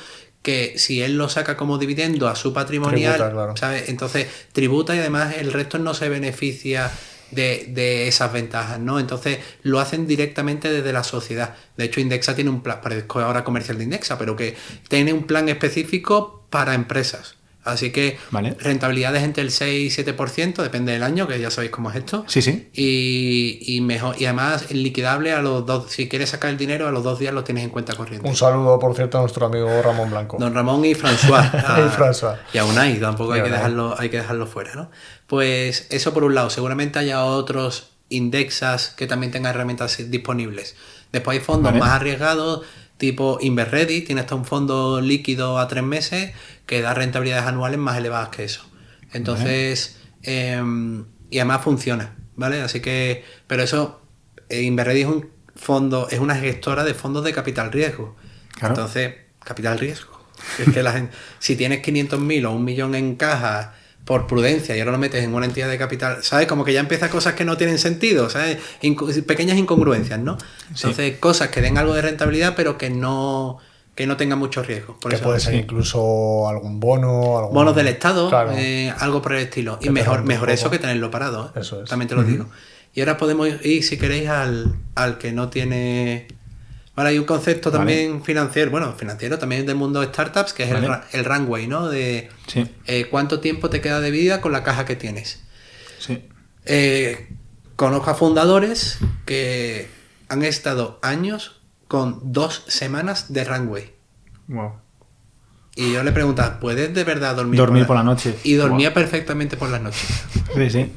que si él lo saca como dividendo a su patrimonial, Tributa, claro. ¿sabes? Entonces tributa y además el resto no se beneficia de esas ventajas, ¿no? Entonces lo hacen directamente desde la sociedad. De hecho, Indexa tiene un plan, parezco ahora comercial de Indexa, pero que tiene un plan específico para empresas. Así que ¿vale? rentabilidades entre el 6 y 7%, depende del año, que ya sabéis cómo es esto. Sí, sí. Y mejor, y además liquidable a los 2, si quieres sacar el dinero, a los 2 días lo tienes en cuenta corriente. Un saludo, por cierto, a nuestro amigo Ramón Blanco. Don Ramón y François. Y François. Y a Unai, tampoco hay Y que Unai. dejarlo fuera, ¿no? Pues eso por un lado. Seguramente haya otros indexas que también tengan herramientas disponibles. Después hay fondos ¿vale? más arriesgados, tipo Inverready, tiene hasta un fondo líquido a 3 meses que da rentabilidades anuales más elevadas que eso. Entonces, y además funciona, ¿vale? Así que, pero eso, Inverready es un fondo, es una gestora de fondos de capital riesgo. Claro. Entonces, capital riesgo. Es que la gente, si tienes 500.000 o 1 millón en caja por prudencia y ahora lo metes en una entidad de capital, ¿sabes? Como que ya empieza cosas que no tienen sentido, ¿sabes? Pequeñas incongruencias, ¿no? Entonces, Sí. cosas que den algo de rentabilidad, pero que no tengan mucho riesgo. Por Que eso, puede ser sí. incluso algún bono. bonos del Estado, Claro. algo por el estilo. Y Que te mejor rente un eso poco. que tenerlo parado, ¿eh? Eso es. También te lo digo. Y ahora podemos ir, si queréis, al que no tiene... Vale, hay un concepto también financiero también del mundo de startups, que es Vale. el runway, ¿no? De Sí. cuánto tiempo te queda de vida con la caja que tienes. Sí. Conozco a fundadores que han estado años con 2 semanas de runway. Wow. Y yo le preguntaba, ¿puedes de verdad dormir Por la noche. Y dormía perfectamente por las noches. Sí, sí.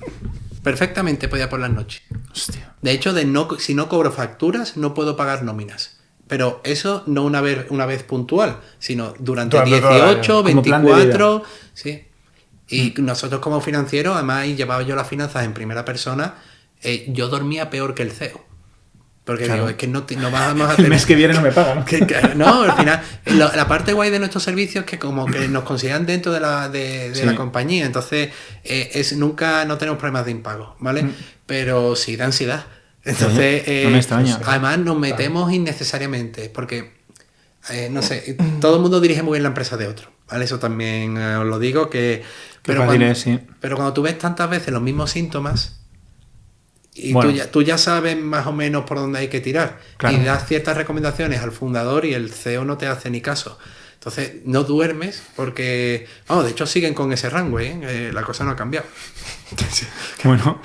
Perfectamente podía por las noches. Hostia. De hecho, si no cobro facturas, no puedo pagar nóminas. Pero eso no una vez puntual, sino durante Durante todo el 18, año. Como plan de 24, sí. Y nosotros como financieros, además, y llevaba yo las finanzas en primera persona, yo dormía peor que el CEO. Porque Claro. digo, es que no vamos a El tener... mes que viene no me pagan. No, al final, la parte guay de nuestros servicios es que como que nos consideran dentro de la Sí. compañía, entonces nunca no tenemos problemas de impago, ¿vale? Pero sí de ansiedad. Entonces, no me extraña. además nos metemos innecesariamente, porque, no sé, todo el mundo dirige muy bien la empresa de otro, ¿vale? Eso también os lo digo, Qué fácil es, sí. pero cuando tú ves tantas veces los mismos síntomas, y Bueno. tú ya sabes más o menos por dónde hay que tirar. Claro. Y das ciertas recomendaciones al fundador y el CEO no te hace ni caso. Entonces no duermes porque... de hecho siguen con ese runway, ¿eh? La cosa no ha cambiado. Bueno, Lo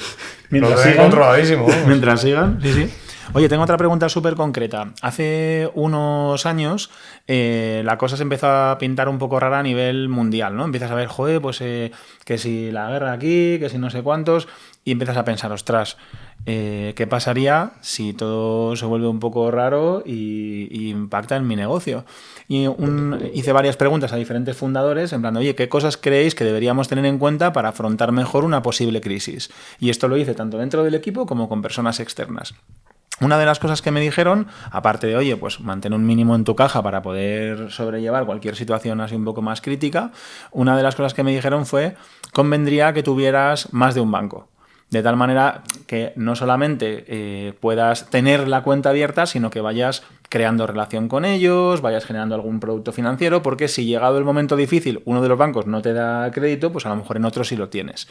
mientras tenéis sigan, controladísimo. Vamos. mientras sigan, sí, sí. Oye, tengo otra pregunta súper concreta. Hace unos años la cosa se empezó a pintar un poco rara a nivel mundial, ¿no? Empiezas a ver, joder, pues que si la guerra aquí, que si no sé cuántos. y empiezas a pensar, ostras, ¿qué pasaría si todo se vuelve un poco raro y impacta en mi negocio? Y hice varias preguntas a diferentes fundadores en plan, oye, ¿qué cosas creéis que deberíamos tener en cuenta para afrontar mejor una posible crisis? Y esto lo hice tanto dentro del equipo como con personas externas. Una de las cosas que me dijeron, aparte de, oye, pues mantén un mínimo en tu caja para poder sobrellevar cualquier situación así un poco más crítica, una de las cosas que me dijeron fue, convendría que tuvieras más de un banco. De tal manera que no solamente puedas tener la cuenta abierta, sino que vayas creando relación con ellos, vayas generando algún producto financiero, porque si llegado el momento difícil uno de los bancos no te da crédito, pues a lo mejor en otro sí lo tienes.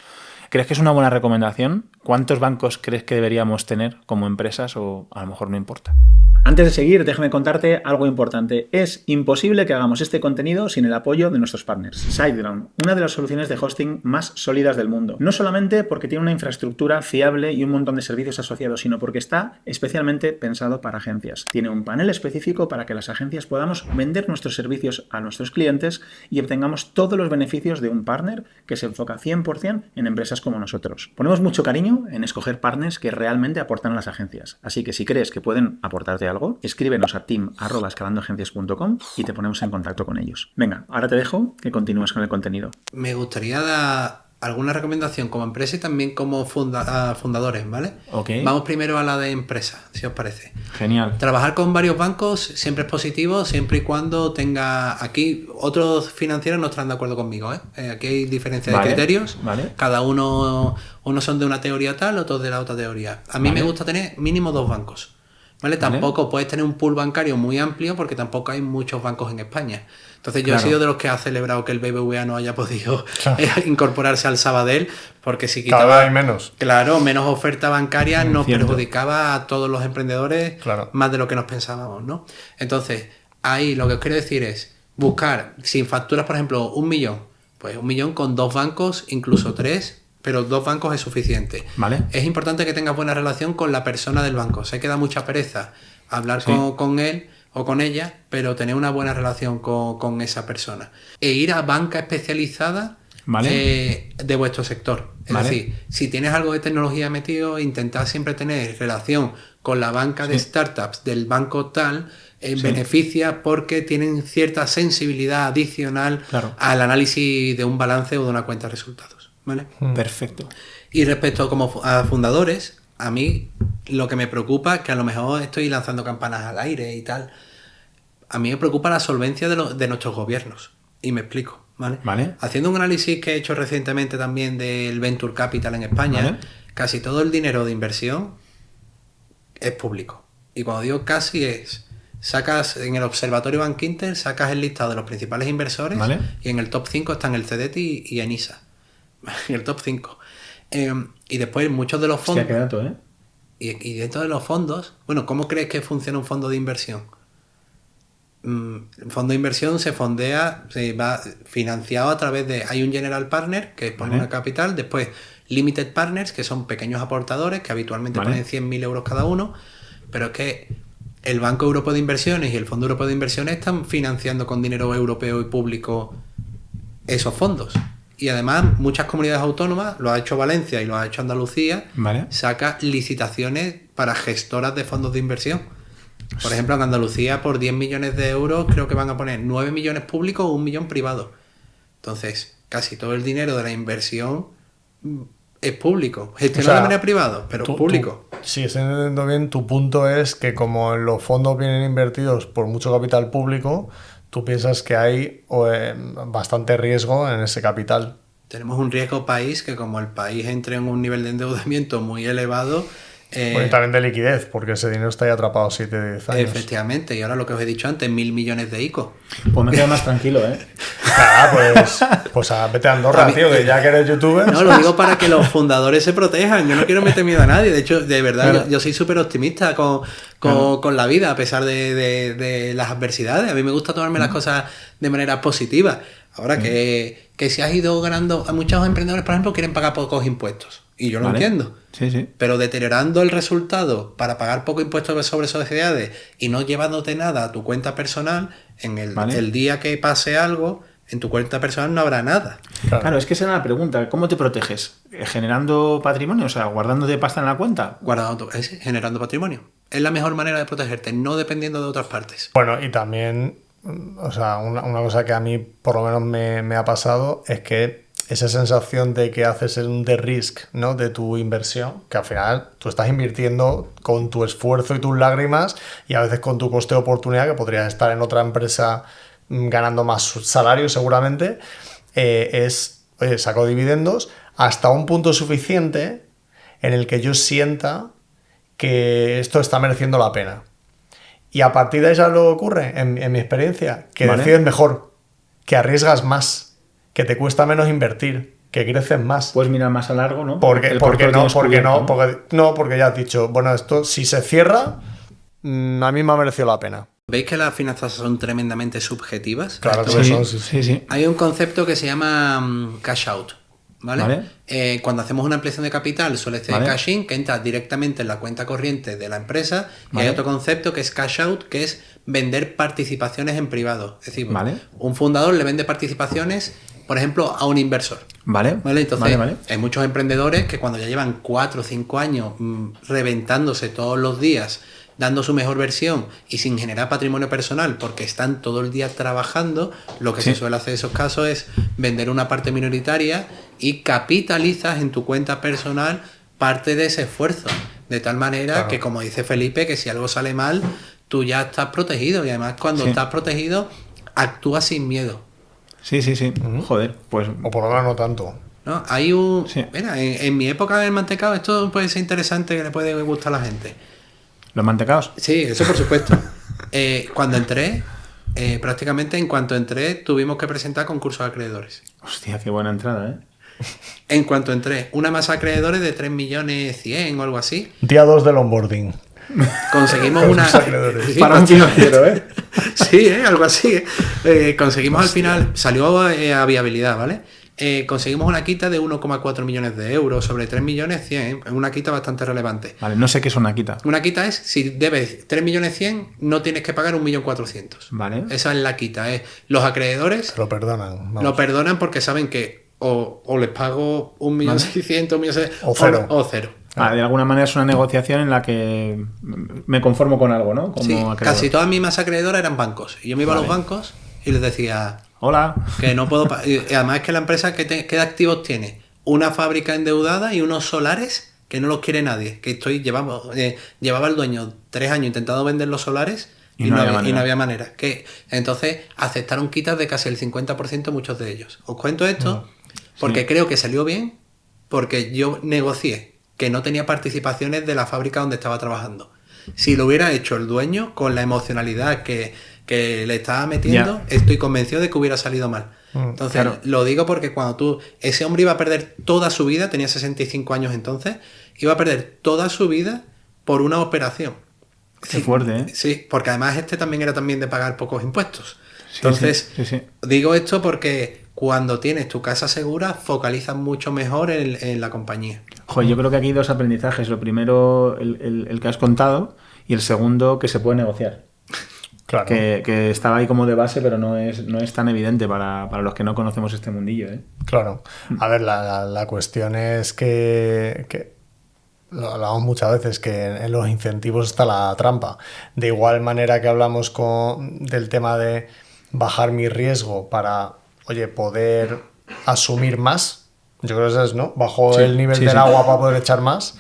¿Crees que es una buena recomendación? ¿Cuántos bancos crees que deberíamos tener como empresas o a lo mejor no importa? Antes de seguir, déjame contarte algo importante. Es imposible que hagamos este contenido sin el apoyo de nuestros partners. SiteGround, una de las soluciones de hosting más sólidas del mundo. No solamente porque tiene una infraestructura fiable y un montón de servicios asociados, sino porque está especialmente pensado para agencias. Tiene un panel específico para que las agencias podamos vender nuestros servicios a nuestros clientes y obtengamos todos los beneficios de un partner que se enfoca 100% en empresas como nosotros. Ponemos mucho cariño en escoger partners que realmente aportan a las agencias. Así que si crees que pueden aportarte algo, escríbenos a team@escalandoagencias.com y te ponemos en contacto con ellos. Venga, ahora te dejo que continúes con el contenido. Me gustaría dar alguna recomendación como empresa y también como fundadores, ¿vale? Okay. Vamos primero a la de empresa, si os parece. Genial. Trabajar con varios bancos siempre es positivo, siempre y cuando tenga... Aquí otros financieros no estarán de acuerdo conmigo, ¿eh? Aquí hay diferencia de criterios. Vale. Cada unos son de una teoría tal, otros de la otra teoría. A mí me gusta tener mínimo 2 bancos. ¿Vale? Tampoco puedes tener un pool bancario muy amplio porque tampoco hay muchos bancos en España. Entonces yo he sido de los que ha celebrado que el BBVA no haya podido incorporarse al Sabadell, porque si quitaba... Cada vez hay menos. Claro, menos oferta bancaria nos Cierto. perjudicaba a todos los emprendedores más de lo que nos pensábamos, ¿no? Entonces, ahí lo que os quiero decir es buscar, sin facturas, por ejemplo, 1 millón, pues 1 millón con 2 bancos, incluso 3, pero 2 bancos es suficiente. Vale. Es importante que tengas buena relación con la persona del banco. Sé que da mucha pereza hablar con él o con ella, pero tener una buena relación con esa persona. E ir a banca especializada de vuestro sector. Es decir, si tienes algo de tecnología metido, intentad siempre tener relación con la banca de startups del banco tal, beneficia porque tienen cierta sensibilidad adicional al análisis de un balance o de una cuenta de resultados. ¿Vale? Perfecto. Y respecto como a fundadores, a mí lo que me preocupa es que a lo mejor estoy lanzando campanas al aire y tal. A mí me preocupa la solvencia de nuestros gobiernos. Y me explico, ¿vale? Haciendo un análisis que he hecho recientemente también del Venture Capital en España, casi todo el dinero de inversión es público. Y cuando digo casi es... Sacas en el Observatorio Bankinter, sacas el listado de los principales inversores y en el top 5 están el CDT y Enisa. En el top 5. Y después muchos de los fondos... Hostia, qué dato, ¿eh? Y dentro de los fondos... Bueno, ¿cómo crees que funciona un fondo de inversión? El fondo de inversión se fondea, se va financiado a través de... Hay un general partner que pone una capital, después limited partners, que son pequeños aportadores, que habitualmente ponen 100.000 euros cada uno, pero es que el Banco Europeo de Inversiones y el Fondo Europeo de Inversiones están financiando con dinero europeo y público esos fondos. Y además, muchas comunidades autónomas, lo ha hecho Valencia y lo ha hecho Andalucía, saca licitaciones para gestoras de fondos de inversión. Por ejemplo, en Andalucía, por 10 millones de euros, creo que van a poner 9 millones públicos o 1 millón privado. Entonces, casi todo el dinero de la inversión es público. Gestionado de manera privada, pero público. Si estoy entendiendo bien, tu punto es que como los fondos vienen invertidos por mucho capital público, tú piensas que hay bastante riesgo en ese capital. Tenemos un riesgo país que como el país entre en un nivel de endeudamiento muy elevado... y también de liquidez, porque ese dinero está ahí atrapado 7-10 años. Efectivamente, y ahora lo que os he dicho antes, 1.000 millones de ICO. Pues me quedo más tranquilo, ¿eh? Pues vete a Andorra, tío, que ya que eres youtuber. No, lo digo para que los fundadores se protejan. Yo no quiero meter miedo a nadie. De hecho, de verdad, yo soy súper optimista con la vida, a pesar de las adversidades. A mí me gusta tomarme las cosas de manera positiva. Ahora que si has ido ganando... A muchos emprendedores, por ejemplo, quieren pagar pocos impuestos. Y yo lo entiendo. Sí. Pero deteriorando el resultado para pagar poco impuestos sobre sociedades y no llevándote nada a tu cuenta personal, en el día que pase algo, En tu cuenta personal no habrá nada. Claro, es que esa era la pregunta. ¿Cómo te proteges? ¿Generando patrimonio? O sea, ¿guardándote pasta en la cuenta? Generando patrimonio. Es la mejor manera de protegerte, no dependiendo de otras partes. Bueno, y también, o sea, una cosa que a mí por lo menos me ha pasado es que esa sensación de que haces un de-risk, ¿no?, de tu inversión, que al final tú estás invirtiendo con tu esfuerzo y tus lágrimas y a veces con tu coste de oportunidad, que podrías estar en otra empresa ganando más salario seguramente, oye, saco dividendos hasta un punto suficiente en el que yo sienta que esto está mereciendo la pena. Y a partir de ahí, ¿sabes lo que ocurre? En mi experiencia, que decides mejor, que arriesgas más, que te cuesta menos invertir, que creces más. Puedes mirar más a largo, ¿no? Porque ya has dicho, bueno, esto si se cierra, a mí me ha merecido la pena. ¿Veis que las finanzas son tremendamente subjetivas? Claro que son, sí. Hay un concepto que se llama cash out, ¿vale? Cuando hacemos una ampliación de capital suele ser cash in, que entra directamente en la cuenta corriente de la empresa, y hay otro concepto que es cash out, que es vender participaciones en privado. Es decir, un fundador le vende participaciones, por ejemplo, a un inversor. Entonces, hay muchos emprendedores que cuando ya llevan 4 o 5 años reventándose todos los días, dando su mejor versión y sin generar patrimonio personal porque están todo el día trabajando, lo que se suele hacer en esos casos es vender una parte minoritaria y capitalizas en tu cuenta personal parte de ese esfuerzo. De tal manera que, como dice Felipe, que si algo sale mal, tú ya estás protegido y además cuando estás protegido, actúas sin miedo. Sí. Joder, pues... O por ahora no tanto. ¿No? Hay un... Mira, en mi época del mantecado, esto puede ser interesante, que le puede gustar a la gente. ¿Los mantecados? Sí, eso por supuesto. Cuando entré, prácticamente en cuanto entré, tuvimos que presentar concursos de acreedores. Hostia, qué buena entrada, ¿eh? En cuanto entré, una masa de acreedores de 3.100.000 o algo así. Día 2 del onboarding. Conseguimos una... Para un financiero, ¿eh? Sí, algo así. Conseguimos al final, salió a viabilidad, ¿vale? Conseguimos una quita de 1,4 millones de euros sobre 3.100.000, una quita bastante relevante. Vale, no sé qué es una quita. Una quita es, si debes 3.100.000, no tienes que pagar 1.400.000. Vale. Esa es la quita. Los acreedores lo perdonan. Lo perdonan porque saben que o les pago 1.600.000, 1.600.000 o cero. De alguna manera es una negociación en la que me conformo con algo, ¿no? Como sí, acreedor. Casi todas mis más acreedoras eran bancos. Y yo me iba a los bancos y les decía... Hola. Que no puedo... Y además es que la empresa, ¿qué activos tiene? Una fábrica endeudada y unos solares que no los quiere nadie. Que llevaba el dueño 3 años intentando vender los solares y no había manera. Entonces aceptaron quitas de casi el 50% muchos de ellos. Os cuento esto porque creo que salió bien, porque yo negocié que no tenía participaciones de la fábrica donde estaba trabajando. Si lo hubiera hecho el dueño, con la emocionalidad que le estaba metiendo, estoy convencido de que hubiera salido mal. Entonces, lo digo porque cuando ese hombre iba a perder toda su vida, tenía 65 años entonces, iba a perder toda su vida por una operación. Qué fuerte, ¿eh? Sí, porque además también era de pagar pocos impuestos. Entonces, digo esto porque cuando tienes tu casa segura, focalizas mucho mejor en la compañía. Joder, yo creo que aquí hay 2 aprendizajes. Lo primero, el que has contado, y el segundo, que se puede negociar. Claro. Que estaba ahí como de base, pero no es tan evidente para los que no conocemos este mundillo, ¿eh? Claro. A ver, la cuestión es que lo hablamos muchas veces, que en los incentivos está la trampa. De igual manera que hablamos del tema de bajar mi riesgo para, poder asumir más. Yo creo que eso es, ¿no? Bajo el nivel del agua para poder echar más.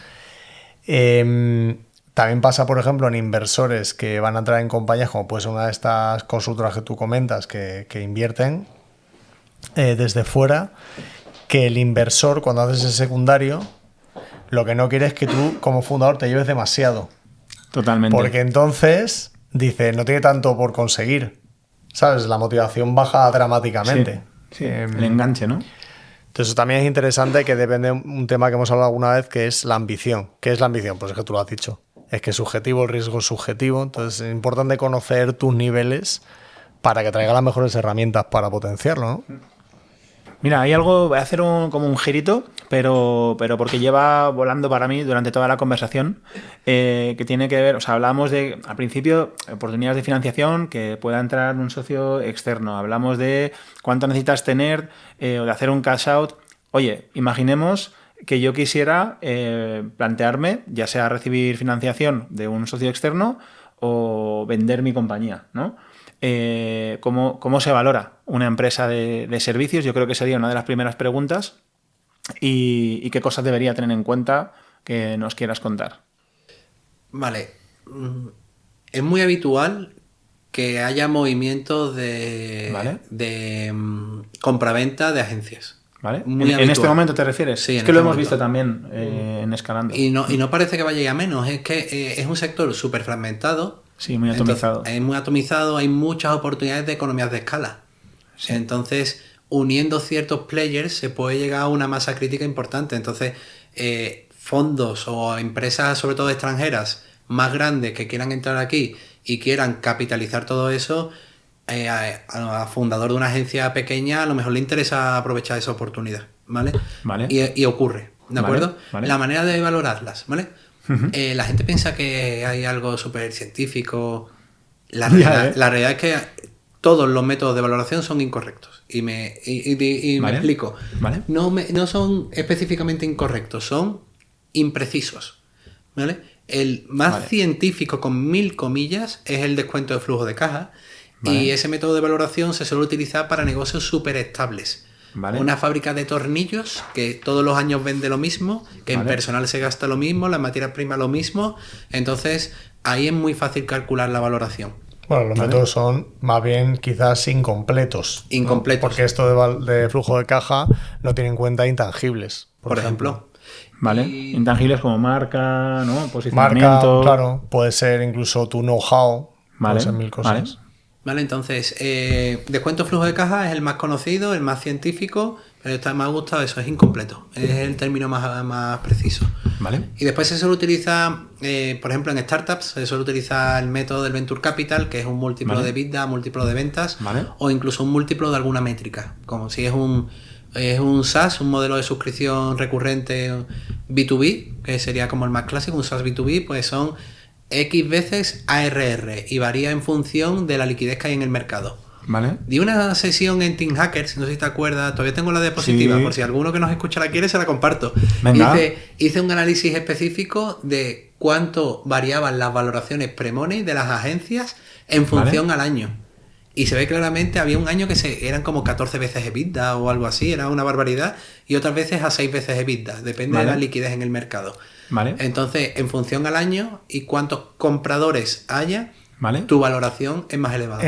También pasa, por ejemplo, en inversores que van a entrar en compañías como puede ser una de estas consultoras que tú comentas que invierten desde fuera, que el inversor, cuando haces el secundario, lo que no quiere es que tú, como fundador, te lleves demasiado. Totalmente. Porque entonces, dice, no tiene tanto por conseguir. ¿Sabes? La motivación baja dramáticamente. Sí, el enganche, ¿no? Entonces también es interesante, que depende de un tema que hemos hablado alguna vez, que es la ambición. ¿Qué es la ambición? Pues es que tú lo has dicho. Es que es subjetivo, el riesgo es subjetivo. Entonces es importante conocer tus niveles para que traiga las mejores herramientas para potenciarlo, ¿no? Mira, hay algo, voy a hacer como un girito, pero porque lleva volando para mí durante toda la conversación, que tiene que ver, o sea, hablamos de, al principio, oportunidades de financiación, que pueda entrar un socio externo, hablamos de cuánto necesitas tener, o de hacer un cash out. Oye, imaginemos que yo quisiera plantearme, ya sea recibir financiación de un socio externo o vender mi compañía, ¿no? ¿Cómo se valora una empresa de servicios? Yo creo que sería una de las primeras preguntas. ¿Y qué cosas debería tener en cuenta que nos quieras contar? Vale. Es muy habitual que haya movimientos ¿Vale? de compraventa de agencias. ¿Vale? Muy ¿En este momento te refieres? Sí, es que lo hemos visto también en Escalando. Y no parece que vaya a menos. Es que es un sector súper fragmentado. Sí, muy atomizado. Entonces, es muy atomizado, hay muchas oportunidades de economías de escala. Sí. Entonces, uniendo ciertos players se puede llegar a una masa crítica importante. Entonces, fondos o empresas, sobre todo extranjeras, más grandes que quieran entrar aquí y quieran capitalizar todo eso, a fundador de una agencia pequeña a lo mejor le interesa aprovechar esa oportunidad, ¿vale? Vale. Y ocurre, ¿de acuerdo? Vale. La manera de valorarlas, ¿vale? La gente piensa que hay algo súper científico. La realidad es que todos los métodos de valoración son incorrectos. Y me explico. ¿Vale? No son específicamente incorrectos, son imprecisos. ¿Vale? El más científico, con 1000 comillas, es el descuento de flujo de caja. ¿Vale? Y ese método de valoración se suele utilizar para negocios súper estables. ¿Vale? Una fábrica de tornillos que todos los años vende lo mismo, que en personal se gasta lo mismo, las materias primas lo mismo. Entonces, ahí es muy fácil calcular la valoración. Bueno, los métodos son más bien quizás incompletos. Incompletos. ¿No? Porque esto de flujo de caja no tiene en cuenta intangibles. Por ejemplo. Vale. Intangibles como marca, ¿no? Posicionamiento. Marca, claro. Puede ser incluso tu know-how. Vale. Puede ser 1000 cosas. Vale, entonces, descuento flujo de caja es el más conocido, el más científico, pero está más gustado, eso es incompleto. Es el término más preciso. Vale. Y después se suele utilizar, por ejemplo, en startups, se suele utilizar el método del Venture Capital, que es un múltiplo de EBITDA, múltiplo de ventas, o incluso un múltiplo de alguna métrica. Como si es un SaaS, un modelo de suscripción recurrente B2B, que sería como el más clásico, un SaaS B2B, pues son X veces ARR y varía en función de la liquidez que hay en el mercado. Vale. Di una sesión en Team Hackers, no sé si te acuerdas, todavía tengo la diapositiva, por si alguno que nos escucha la quiere, se la comparto. Venga. Hice un análisis específico de cuánto variaban las valoraciones pre-money de las agencias en función al año. Y se ve claramente, había un año que eran como 14 veces EBITDA o algo así, era una barbaridad, y otras veces a 6 veces EBITDA, depende de la liquidez en el mercado. Vale. Entonces, en función al año y cuántos compradores haya, tu valoración es más elevada.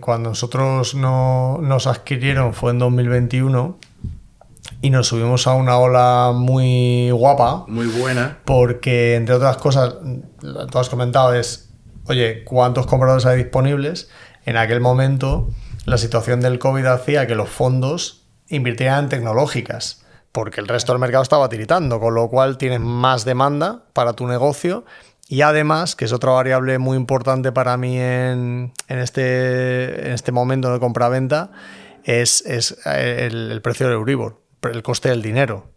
Cuando nosotros nos adquirieron fue en 2021 y nos subimos a una ola muy guapa. Muy buena. Porque, entre otras cosas, tú has comentado oye, ¿cuántos compradores hay disponibles? En aquel momento, la situación del COVID hacía que los fondos invirtieran en tecnológicas, porque el resto del mercado estaba tiritando, con lo cual tienes más demanda para tu negocio y además, que es otra variable muy importante para mí en este momento de compra-venta, es el precio del Euribor, el coste del dinero.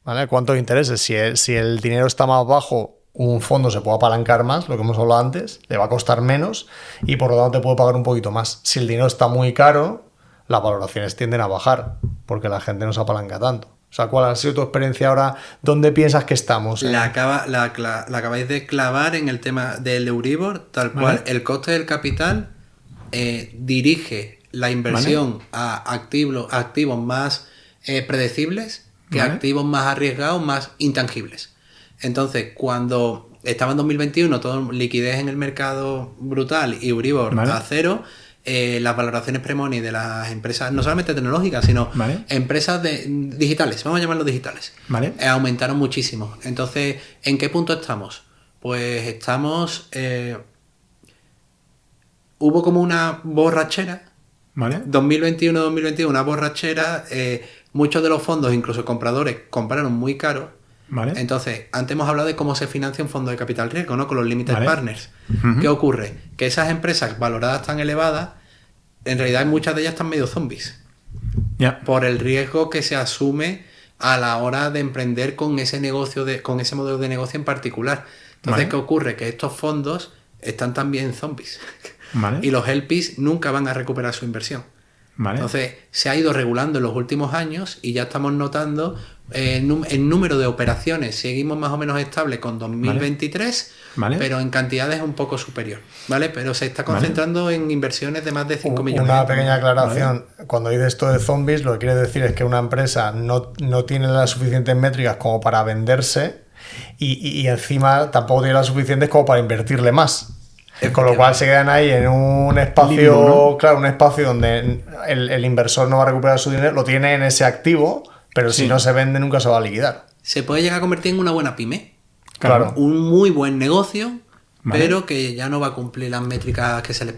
¿Vale? ¿Cuántos intereses? Si el dinero está más bajo, un fondo se puede apalancar más, lo que hemos hablado antes, le va a costar menos y por lo tanto te puede pagar un poquito más. Si el dinero está muy caro, las valoraciones tienden a bajar porque la gente no se apalanca tanto. O sea, ¿cuál ha sido tu experiencia ahora? ¿Dónde piensas que estamos? La acabáis de clavar en el tema del Euribor, tal cual. El coste del capital dirige la inversión a activos más predecibles que activos más arriesgados, más intangibles. Entonces, cuando estaba en 2021, todo liquidez en el mercado brutal y Euribor a cero, las valoraciones pre-money de las empresas, no solamente tecnológicas, sino empresas digitales, vamos a llamarlos digitales, aumentaron muchísimo. Entonces, ¿en qué punto estamos? Pues estamos... hubo como una borrachera, 2021-2021, una borrachera, muchos de los fondos, incluso compradores, compraron muy caro. Entonces, antes hemos hablado de cómo se financia un fondo de capital riesgo, ¿no? Con los limited partners. ¿Qué ocurre? Que esas empresas valoradas tan elevadas, en realidad muchas de ellas están medio zombies. por el riesgo que se asume a la hora de emprender con ese negocio con ese modelo de negocio en particular. Entonces, ¿qué ocurre? Que estos fondos están también zombies. Y los LPs nunca van a recuperar su inversión. Entonces, se ha ido regulando en los últimos años y ya estamos notando el número de operaciones. Seguimos más o menos estable con 2023, pero en cantidades un poco superior. Pero se está concentrando en inversiones de más de 5 millones. Una pequeña aclaración. Cuando dices esto de zombies, lo que quiere decir es que una empresa no tiene las suficientes métricas como para venderse y encima tampoco tiene las suficientes como para invertirle más. Con lo cual se quedan ahí en un espacio, limbo, ¿no? Claro, un espacio donde el inversor no va a recuperar su dinero, lo tiene en ese activo, pero si no se vende nunca se va a liquidar. Se puede llegar a convertir en una buena pyme. Claro. Un muy buen negocio, pero que ya no va a cumplir las métricas que se le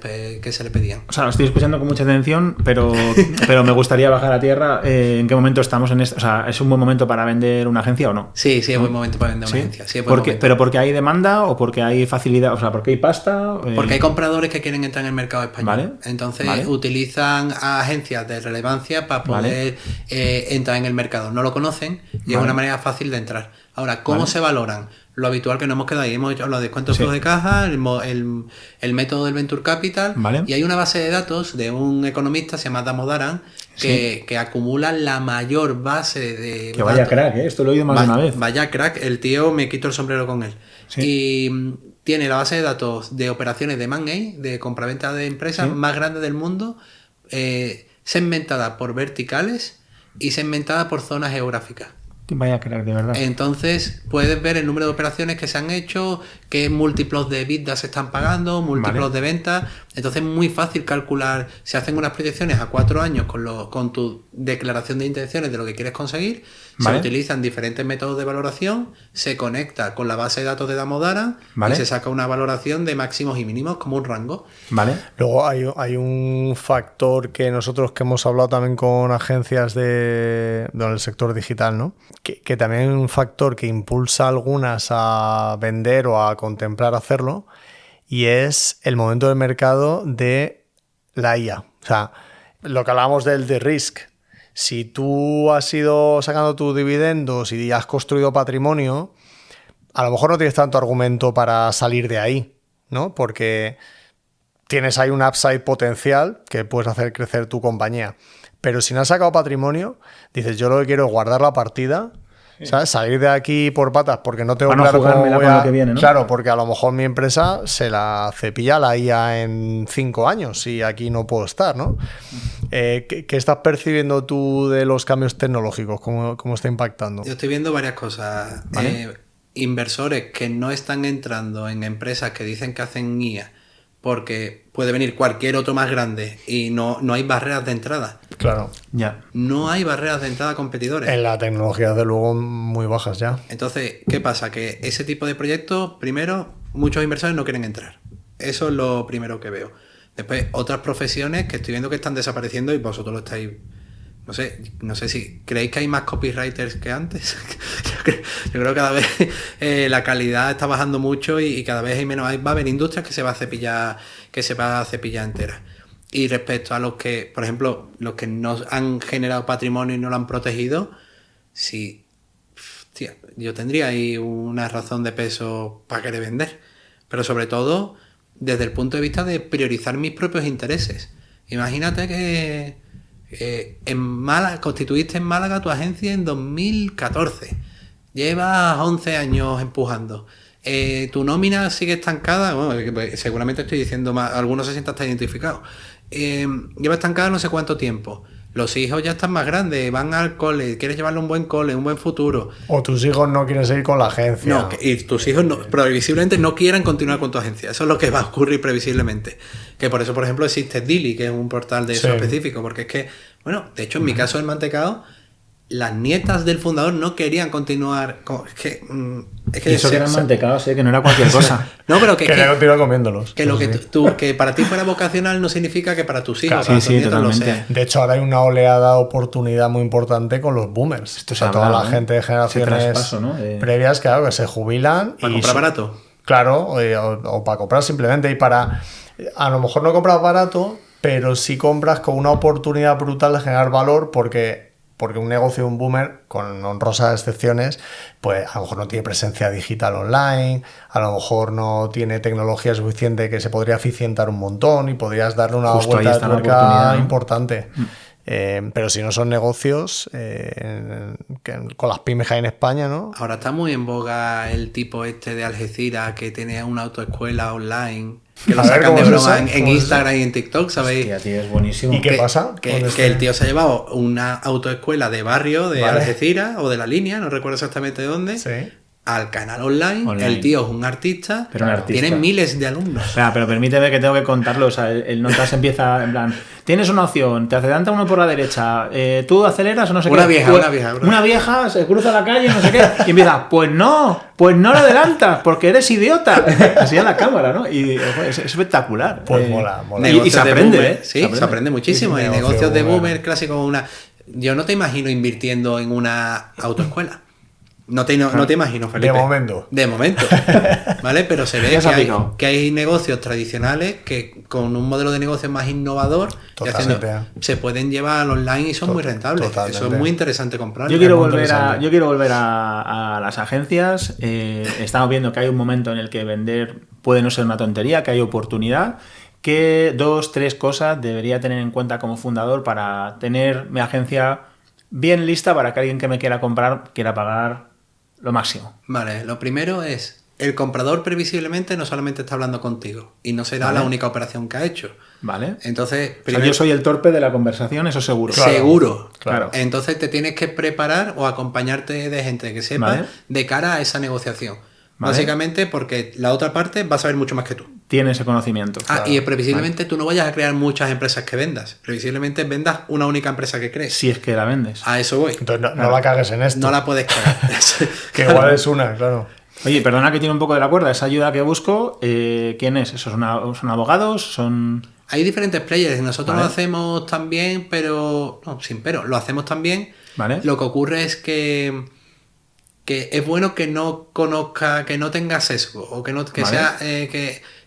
pedían. O sea, lo estoy escuchando con mucha atención, pero me gustaría bajar a tierra. ¿En qué momento estamos en esto? O sea, ¿es un buen momento para vender una agencia o no? Sí, es buen momento para vender una agencia. Sí, ¿Pero porque hay demanda o porque hay facilidad? O sea, ¿porque hay pasta? Porque hay compradores que quieren entrar en el mercado español. Entonces utilizan a agencias de relevancia para poder entrar en el mercado. No lo conocen y es una manera fácil de entrar. Ahora, ¿cómo se valoran? Lo habitual que nos hemos quedado ahí. Hemos hecho los descuentos de caja, el método del Venture Capital, y hay una base de datos de un economista, se llama Damodaran, que acumula la mayor base de datos. Vaya crack, esto lo he oído más de una vez. Vaya crack, el tío, me quito el sombrero con él. Y tiene la base de datos de operaciones de M&A, de compraventa de empresas más grande del mundo, segmentada por verticales y segmentada por zonas geográficas. Vaya crack, de verdad. Entonces puedes ver el número de operaciones que se han hecho, qué múltiplos de EBITDA se están pagando, múltiplos de ventas. Entonces es muy fácil calcular. Se hacen unas proyecciones a 4 años con tu declaración de intenciones de lo que quieres conseguir. Se utilizan diferentes métodos de valoración, se conecta con la base de datos de Damodaran y se saca una valoración de máximos y mínimos como un rango. Luego hay un factor que nosotros que hemos hablado también con agencias del sector digital, ¿no? Que también es un factor que impulsa a algunas a vender o a contemplar hacerlo, y es el momento del mercado de la IA. O sea, lo que hablábamos del de risk. Si tú has ido sacando tus dividendos y has construido patrimonio, a lo mejor no tienes tanto argumento para salir de ahí, ¿no? Porque tienes ahí un upside potencial que puedes hacer crecer tu compañía. Pero si no has sacado patrimonio, dices, yo lo que quiero es guardar la partida, ¿sabes? Salir de aquí por patas porque no tengo claro cómo voy a... lo que viene, ¿no? Claro, porque a lo mejor mi empresa se la cepilla la IA en 5 años y aquí no puedo estar, ¿no? ¿Qué estás percibiendo tú de los cambios tecnológicos? ¿Cómo está impactando? Yo estoy viendo varias cosas. Inversores que no están entrando en empresas que dicen que hacen IA porque puede venir cualquier otro más grande y no hay barreras de entrada. Claro. No hay barreras de entrada a competidores. En la tecnología, desde luego, muy bajas ya. Entonces, ¿qué pasa? Que ese tipo de proyectos, primero, muchos inversores no quieren entrar. Eso es lo primero que veo. Después, otras profesiones que estoy viendo que están desapareciendo y vosotros lo estáis... No sé si creéis que hay más copywriters que antes. Yo creo que cada vez la calidad está bajando mucho y cada vez hay menos. Va a haber industrias que se va a cepillar entera. Y respecto a los que, por ejemplo, los que no han generado patrimonio y no lo han protegido, sí, hostia, yo tendría ahí una razón de peso para querer vender. Pero sobre todo desde el punto de vista de priorizar mis propios intereses. Imagínate que en Málaga, constituiste en Málaga tu agencia en 2014. Llevas 11 años empujando. Tu nómina sigue estancada. Bueno, seguramente estoy diciendo más, algunos se sientan hasta identificados. Lleva estancada no sé cuánto tiempo. Los hijos ya están más grandes, van al cole, quieres llevarle un buen cole, un buen futuro. O tus hijos no quieren seguir con la agencia. No, y tus hijos previsiblemente no quieran continuar con tu agencia. Eso es lo que va a ocurrir previsiblemente. Que por eso, por ejemplo, existe Dili, que es un portal de eso específico. Porque es que, bueno, de hecho, en mi caso del mantecado, las nietas del fundador no querían continuar con... Es que eso que eran mantecados, que no era cualquier cosa. No, pero quería continuar comiéndolos. Que lo que que para ti fuera vocacional no significa que para tus hijos, claro, para tus nietos totalmente. lo sea. De hecho, ahora hay una oleada de oportunidad muy importante con los boomers. Esto toda la gente de generaciones previas, claro, que se jubilan. ¿Para comprar barato? Claro, o para comprar simplemente. Y para... A lo mejor no comprar barato, pero sí compras con una oportunidad brutal de generar valor porque un negocio, un boomer, con honrosas excepciones, pues a lo mejor no tiene presencia digital online, a lo mejor no tiene tecnología suficiente que se podría eficientar un montón y podrías darle una Justo vuelta ahí de está la tuerca oportunidad, ¿no? importante. Pero si no son negocios, con las pymes que hay en España, ¿no? Ahora está muy en boga el tipo este de Algeciras que tiene una autoescuela online, que lo A ver, sacan de ¿cómo es broma eso? en ¿Cómo es Instagram y en TikTok, ¿sabéis? Hostia, tío, es buenísimo. ¿Y qué pasa? Que el tío se ha llevado una autoescuela de barrio de Vale. Algeciras o de La Línea, no recuerdo exactamente de dónde, Sí. al canal online. Online. El tío es un artista, Pero un artista. tiene miles de alumnos. Espera, pero permíteme que tengo que contarlo. O sea, el notas empieza en plan: tienes una opción, te adelanta uno por la derecha, tú aceleras o no sé Una qué. vieja, Pues, una vieja. Una vieja se cruza la calle, no sé qué, y empieza: pues no la adelantas, porque eres idiota. Así a la cámara, ¿no? Y es espectacular. Pues mola. Y Negocios se de aprende, boomer, ¿eh? sí, se aprende muchísimo. Sí, Y negocio negocios de boomer. boomer clásicos, yo no te imagino invirtiendo en una autoescuela. No te imagino, Felipe. De momento. De momento. ¿Vale? Pero se ve Ya se ha que hay, picado. que hay negocios tradicionales que con un modelo de negocio más innovador y Totalmente. se pueden llevar al online y son muy rentables. Totalmente. Eso es muy interesante comprar. Yo quiero muy volver interesante. a las agencias. Estamos viendo que hay un momento en el que vender puede no ser una tontería, que hay oportunidad. ¿Qué 2, 3 cosas debería tener en cuenta como fundador para tener mi agencia bien lista para que alguien que me quiera comprar quiera pagar lo máximo? Vale, lo primero es, el comprador previsiblemente no solamente está hablando contigo y no será Vale. la única operación que ha hecho. ¿Vale? Entonces, O sea, primero, yo soy el torpe de la conversación, eso seguro. Claro. seguro. Claro. Entonces te tienes que preparar o acompañarte de gente que sepa Vale. de cara a esa negociación. Vale. Básicamente porque la otra parte va a saber mucho más que tú. Tiene ese conocimiento. Y previsiblemente tú no vayas a crear muchas empresas que vendas. Previsiblemente vendas una única empresa que crees. Si es que la vendes. A eso voy. Entonces no la cagues en esto. No la puedes cagar. Que igual es una, claro. Oye, perdona que tiene un poco de la cuerda. Esa ayuda que busco, ¿quién es? ¿Son abogados? ¿Son...? Hay diferentes players. Nosotros Vale. lo hacemos también, pero... No, sin pero. Lo hacemos también. Vale. Lo que ocurre es que es bueno que no conozca, que no tenga sesgo. O que no que Vale. sea...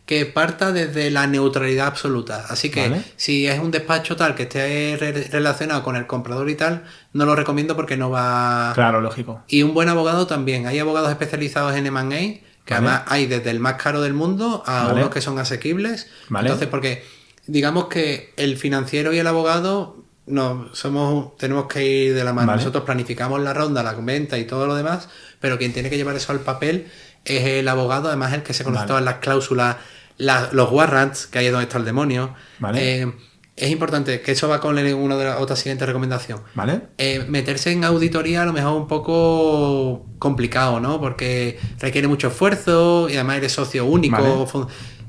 que parta desde la neutralidad absoluta. Así que Vale. si es un despacho tal que esté relacionado con el comprador y tal, no lo recomiendo porque no va... Claro, lógico. Y un buen abogado también. Hay abogados especializados en M&A, que Vale. además hay desde el más caro del mundo a Vale. unos que son asequibles. Vale. Entonces, porque digamos que el financiero y el abogado tenemos que ir de la mano. Vale. Nosotros planificamos la ronda, la venta y todo lo demás, pero quien tiene que llevar eso al papel es el abogado, además el que se conoce Vale. todas las cláusulas, los warrants, que ahí es donde está el demonio. Vale. Es importante, que eso va con una de las otras siguientes recomendaciones. ¿Vale? Meterse en auditoría a lo mejor un poco complicado, ¿no? Porque requiere mucho esfuerzo y además eres socio único,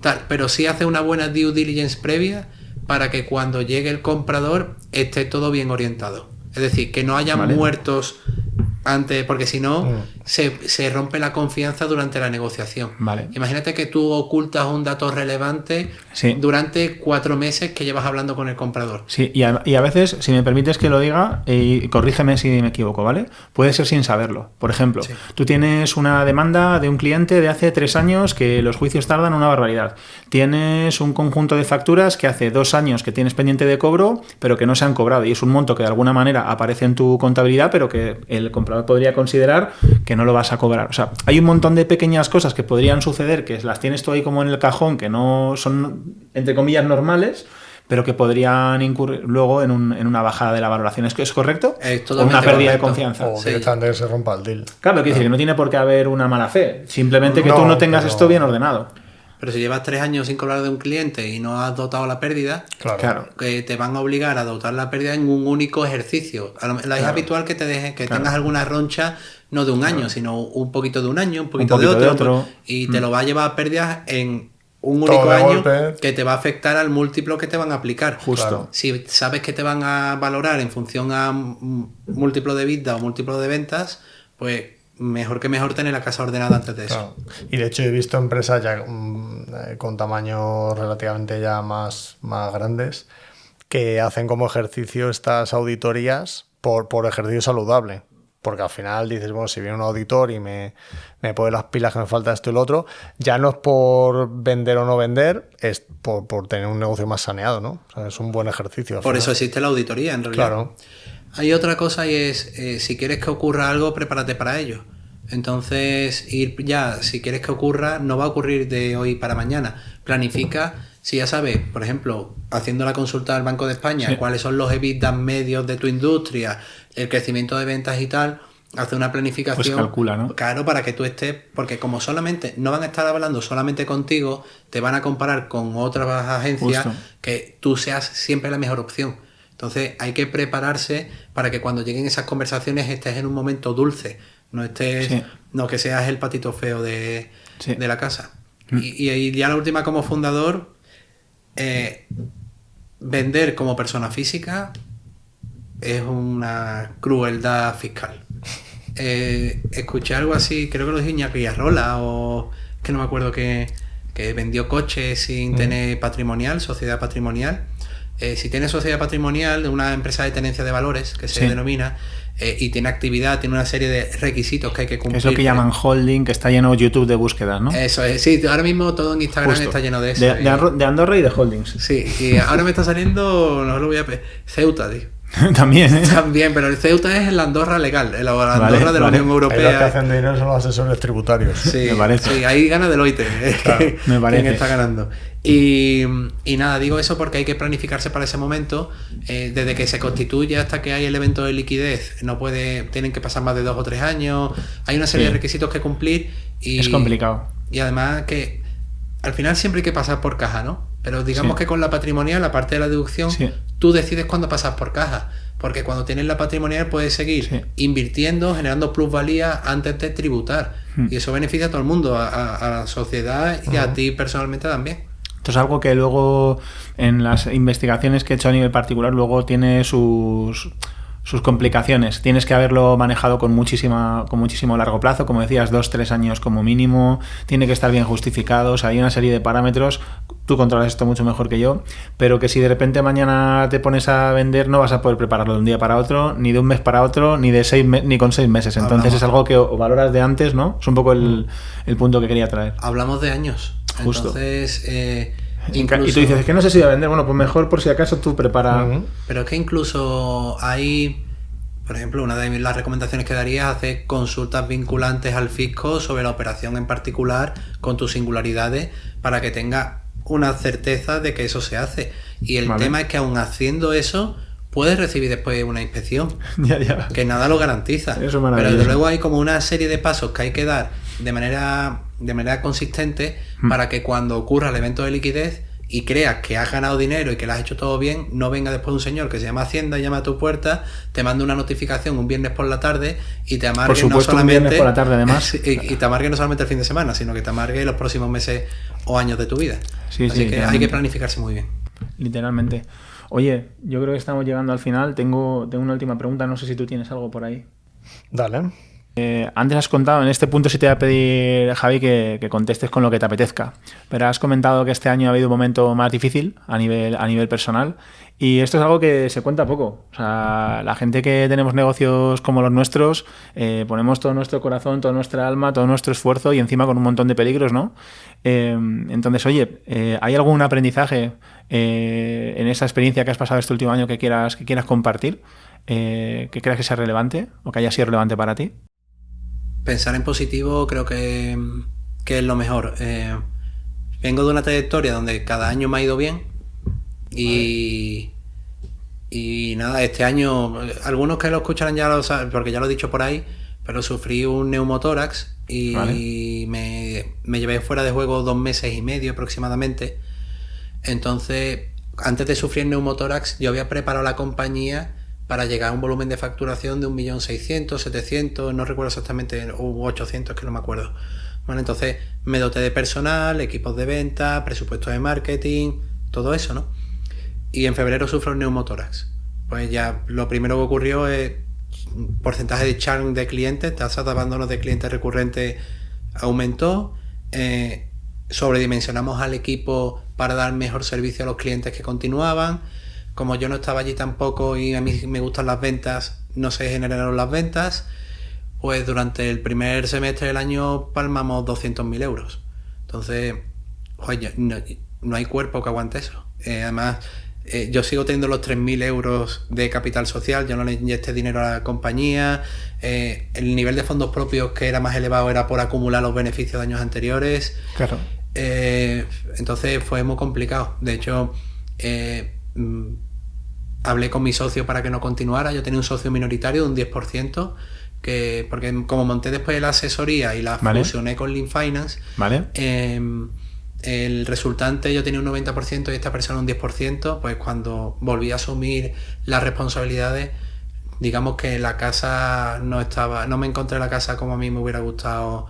tal, pero sí hace una buena due diligence previa para que cuando llegue el comprador esté todo bien orientado. Es decir, que no haya Vale. muertos antes, porque si no, se rompe la confianza durante la negociación. Vale. Imagínate que tú ocultas un dato relevante Sí. durante 4 meses que llevas hablando con el comprador. Sí, y a veces, si me permites que lo diga, y corrígeme si me equivoco, ¿vale? Puede ser sin saberlo. Por ejemplo, Sí. tú tienes una demanda de un cliente de hace 3 años que los juicios tardan una barbaridad. Tienes un conjunto de facturas que hace 2 años que tienes pendiente de cobro, pero que no se han cobrado. Y es un monto que de alguna manera aparece en tu contabilidad, pero que el comprador podría considerar que no lo vas a cobrar. O sea, hay un montón de pequeñas cosas que podrían suceder, que las tienes tú ahí como en el cajón, que no son, entre comillas, normales, pero que podrían incurrir luego en una bajada de la valoración. ¿Es correcto? Es O totalmente una pérdida de correcto. confianza. O Sí. directamente que se rompa el deal. Claro, quiere decir que no tiene por qué haber una mala fe. Simplemente que tú No, no tengas pero- esto bien ordenado. Pero si llevas 3 años sin cobrar de un cliente y no has dotado la pérdida, Claro. que te van a obligar a dotar la pérdida en un único ejercicio. Es habitual que tengas alguna roncha, no de un año, sino un poquito de un año, un poquito, poquito de de otro. otro. Y te lo va a llevar a pérdidas en un Todo único de año golpe. que te va a afectar al múltiplo que te van a aplicar. Justo. Claro. Si sabes que te van a valorar en función a múltiplo de vida o múltiplo de ventas, pues mejor que mejor tener la casa ordenada antes de eso. Claro. Y de hecho he visto empresas ya con tamaños relativamente ya más grandes que hacen como ejercicio estas auditorías por ejercicio saludable. porque al final dices, bueno, si viene un auditor y me pone las pilas que me falta esto y lo otro, ya no es por vender o no vender, es por tener un negocio más saneado, ¿no? O sea, es un buen ejercicio. Por eso existe la auditoría, en realidad. Claro. Hay otra cosa y es, si quieres que ocurra algo, prepárate para ello. Entonces, si quieres que ocurra, no va a ocurrir de hoy para mañana. Planifica, si ya sabes, por ejemplo, haciendo la consulta al Banco de España, cuáles son los EBITDA medios de tu industria, el crecimiento de ventas y tal, hace una planificación. Pues calcula, ¿no? Claro, para que tú estés, porque como solamente, no van a estar hablando solamente contigo, te van a comparar con otras agencias, Justo. que tú seas siempre la mejor opción. Entonces hay que prepararse para que cuando lleguen esas conversaciones estés en un momento dulce, no que seas el patito feo de la casa. Y ya la última como fundador, vender como persona física es una crueldad fiscal. Escuché algo así, creo que lo dijo Iñaki Arrola, o que no me acuerdo, que vendió coches sin tener patrimonial, sociedad patrimonial. Si tiene sociedad patrimonial de una empresa de tenencia de valores, que se denomina, y tiene actividad, tiene una serie de requisitos que hay que cumplir. Es lo que llaman holding, que está lleno YouTube de búsquedas, ¿no? Eso es, sí, ahora mismo todo en Instagram está lleno de eso. De Andorra y de holdings. Sí, y ahora me está saliendo, no lo voy a... Ceuta, tío. También, ¿eh? También, pero el Ceuta es la Andorra legal, la Andorra de la Unión Europea. Ahí los que hacen dinero son los asesores tributarios. Sí, me parece. Sí, ahí gana Deloitte, Claro, me parece. quien está ganando. Y nada, digo eso porque hay que planificarse para ese momento. Desde que se constituye hasta que hay el evento de liquidez, tienen que pasar más de 2 o 3 años. Hay una serie de requisitos que cumplir. Es complicado. Y además que al final siempre hay que pasar por caja, ¿no? Pero digamos que con la patrimonial, la parte de la deducción, tú decides cuándo pasas por caja. Porque cuando tienes la patrimonial puedes seguir invirtiendo, generando plusvalía antes de tributar. Y eso beneficia a todo el mundo, a la sociedad y a ti personalmente también. Esto es algo que luego en las investigaciones que he hecho a nivel particular luego tiene sus complicaciones. Tienes que haberlo manejado con muchísimo largo plazo, como decías, 2-3 años como mínimo. Tiene que estar bien justificado. O sea, hay una serie de parámetros. Tú controlas esto mucho mejor que yo, pero que si de repente mañana te pones a vender no vas a poder prepararlo de un día para otro, ni de un mes para otro, ni ni con 6 meses. Entonces es algo que o valoras de antes, ¿no? Es un poco el punto que quería traer. Hablamos de años. Justo. Entonces... Incluso... Y tú dices, es que no sé si voy a vender, bueno, pues mejor por si acaso tú prepara. Pero es que incluso hay, por ejemplo, una de las recomendaciones que daría es hacer consultas vinculantes al fisco sobre la operación en particular con tus singularidades para que tenga una certeza de que eso se hace. Y el tema es que aun haciendo eso puedes recibir después una inspección que nada lo garantiza. Eso pero desde luego hay como una serie de pasos que hay que dar de manera consistente para que cuando ocurra el evento de liquidez y creas que has ganado dinero y que lo has hecho todo bien, no venga después un señor que se llama Hacienda, llama a tu puerta, te manda una notificación un viernes por la tarde y te amargue, por supuesto, no solamente un viernes por la tarde además. y te amargue no solamente el fin de semana, sino que te amargue los próximos meses o años de tu vida. Así que hay que planificarse muy bien. Literalmente. Oye, yo creo que estamos llegando al final. Tengo una última pregunta, no sé si tú tienes algo por ahí. Dale. Antes has contado, en este punto sí te voy a pedir, Javi, que contestes con lo que te apetezca, pero has comentado que este año ha habido un momento más difícil a nivel personal, y esto es algo que se cuenta poco. O sea, la gente que tenemos negocios como los nuestros, ponemos todo nuestro corazón, toda nuestra alma, todo nuestro esfuerzo y encima con un montón de peligros, ¿no? Entonces, oye, ¿hay algún aprendizaje en esa experiencia que has pasado este último año que quieras compartir, que creas que sea relevante o que haya sido relevante para ti? Pensar en positivo creo que es lo mejor. Vengo de una trayectoria donde cada año me ha ido bien y nada, este año, algunos que lo escucharán ya lo saben, porque ya lo he dicho por ahí, pero sufrí un neumotórax y me llevé fuera de juego 2 meses y medio aproximadamente. Entonces, antes de sufrir neumotórax, yo había preparado la compañía para llegar a un volumen de facturación de 1.600.000, 700, no recuerdo exactamente, o 800, que no me acuerdo. Bueno, entonces me doté de personal, equipos de venta, presupuestos de marketing, todo eso, ¿no? Y en febrero sufro un neumotórax. Pues ya lo primero que ocurrió es porcentaje de churn de clientes, tasa de abandono de clientes recurrentes aumentó, sobredimensionamos al equipo para dar mejor servicio a los clientes que continuaban. Como yo no estaba allí tampoco y a mí me gustan las ventas, no se generaron las ventas pues durante el primer semestre del año palmamos 200.000 euros. Entonces, oye, no hay cuerpo que aguante eso. Además, yo sigo teniendo los 3.000 euros de capital social, yo no le inyecté dinero a la compañía, el nivel de fondos propios que era más elevado era por acumular los beneficios de años anteriores. Claro. Entonces fue muy complicado. De hecho, hablé con mi socio para que no continuara. Yo tenía un socio minoritario de un 10%, porque como monté después la asesoría y la fusioné con Lean Finance, el resultante yo tenía un 90% y esta persona un 10%, pues cuando volví a asumir las responsabilidades, digamos que la casa no me encontré la casa como a mí me hubiera gustado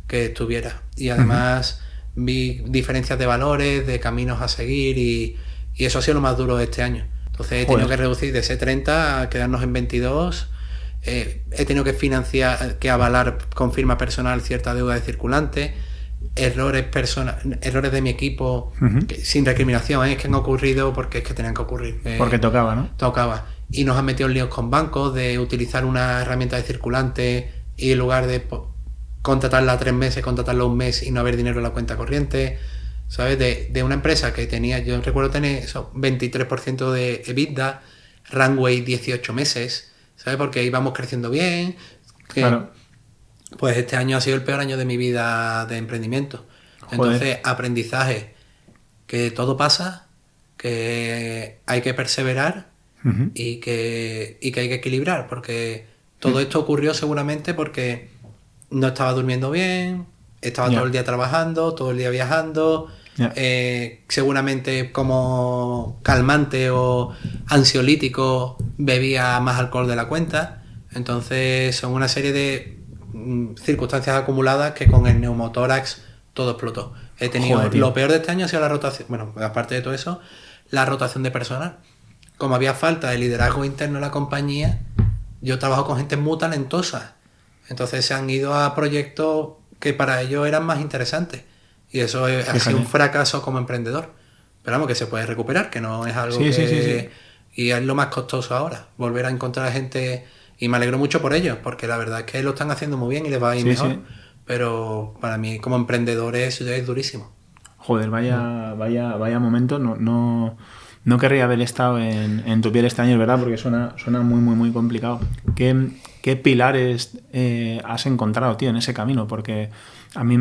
que estuviera. Y además vi diferencias de valores, de caminos a seguir y eso ha sido lo más duro de este año. Entonces he tenido que reducir de ese 30 a quedarnos en 22. He tenido que financiar, que avalar con firma personal cierta deuda de circulante. Errores de mi equipo, sin recriminación, es que han ocurrido porque es que tenían que ocurrir. Porque tocaba, ¿no? Tocaba. Y nos han metido en líos con bancos de utilizar una herramienta de circulante y en lugar de contratarla a 3 meses, contratarla a 1 mes y no haber dinero en la cuenta corriente. ¿Sabes? De una empresa que tenía, yo recuerdo tener eso, 23% de EBITDA, runway 18 meses, ¿sabes? Porque íbamos creciendo bien. Claro. Pues este año ha sido el peor año de mi vida de emprendimiento. Entonces, aprendizaje, que todo pasa, que hay que perseverar y que hay que equilibrar, porque todo esto ocurrió seguramente porque no estaba durmiendo bien, estaba todo el día trabajando, todo el día viajando, seguramente como calmante o ansiolítico bebía más alcohol de la cuenta. Entonces son una serie de circunstancias acumuladas que con el neumotórax todo explotó. He tenido lo peor de este año ha sido la rotación, bueno, aparte de todo eso, la rotación de personal. Como había falta de liderazgo interno en la compañía, yo trabajo con gente muy talentosa. Entonces se han ido a proyectos que para ellos eran más interesantes. Y eso ha sido un fracaso como emprendedor. Pero vamos, que se puede recuperar, que no es algo que... Y es lo más costoso ahora, volver a encontrar gente... Y me alegro mucho por ellos, porque la verdad es que lo están haciendo muy bien y les va a ir mejor. Pero para mí como emprendedores es durísimo. Joder, vaya momento. No querría haber estado en tu piel este año, ¿verdad? Porque suena muy, muy, muy complicado. ¿Qué pilares has encontrado, tío, en ese camino? Porque a mí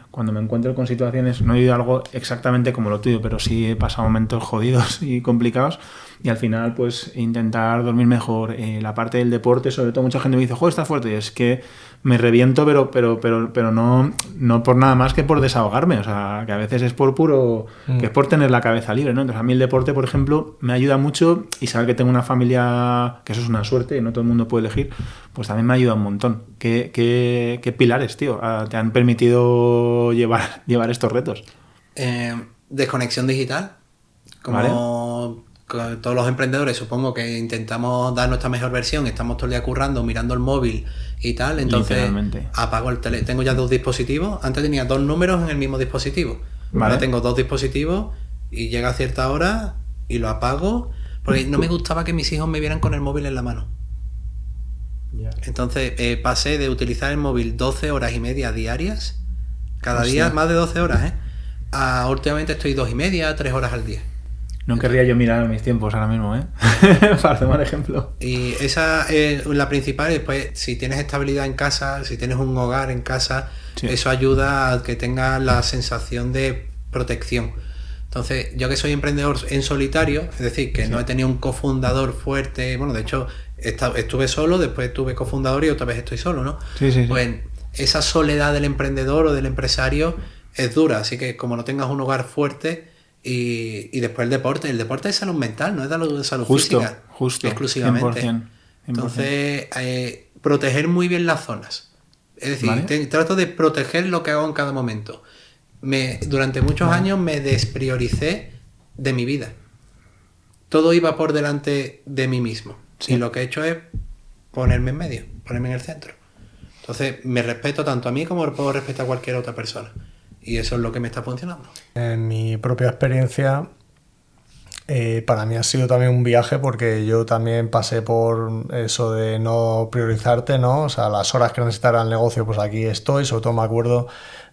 cuando me encuentro con situaciones, no he vivido algo exactamente como lo tuyo, pero sí he pasado momentos jodidos y complicados. Y al final, pues, intentar dormir mejor. La parte del deporte, sobre todo, mucha gente me dice, joder, estás fuerte. Y es que me reviento, pero no por nada más que por desahogarme. O sea, que a veces es por puro... que es por tener la cabeza libre, ¿no? Entonces, a mí el deporte, por ejemplo, me ayuda mucho. Y saber que tengo una familia, que eso es una suerte, y no todo el mundo puede elegir, pues también me ayuda un montón. ¿Qué pilares, tío, te han permitido llevar estos retos? Desconexión digital. Como todos los emprendedores, supongo que intentamos dar nuestra mejor versión, estamos todo el día currando, mirando el móvil y tal, entonces apago el teléfono. Tengo ya 2 dispositivos, antes tenía 2 números en el mismo dispositivo, ahora tengo 2 dispositivos y llega a cierta hora y lo apago, porque no me gustaba que mis hijos me vieran con el móvil en la mano. Entonces pasé de utilizar el móvil 12 horas y media diarias, cada día más de 12 horas, a últimamente estoy 2 y media, 3 horas al día. No querría yo mirar mis tiempos ahora mismo, para tomar ejemplo. Y esa es la principal. Después, si tienes estabilidad en casa, si tienes un hogar en casa, eso ayuda a que tengas la sensación de protección. Entonces, yo que soy emprendedor en solitario, es decir, que no he tenido un cofundador fuerte, bueno, de hecho, estuve solo, después tuve cofundador y otra vez estoy solo, ¿no? Pues esa soledad del emprendedor o del empresario es dura, así que como no tengas un hogar fuerte... Y después el deporte es salud mental, no es de salud física. Justo, exclusivamente. 100%. Entonces, proteger muy bien las zonas. Es decir, trato de proteger lo que hago en cada momento. Durante muchos años me desprioricé de mi vida. Todo iba por delante de mí mismo. Y lo que he hecho es ponerme en medio, ponerme en el centro. Entonces, me respeto tanto a mí como puedo respetar a cualquier otra persona. Y eso es lo que me está funcionando. En mi propia experiencia, Para mí ha sido también un viaje porque yo también pasé por eso de no priorizarte, ¿no? O sea, las horas que necesitara el negocio, pues aquí estoy. Sobre todo me acuerdo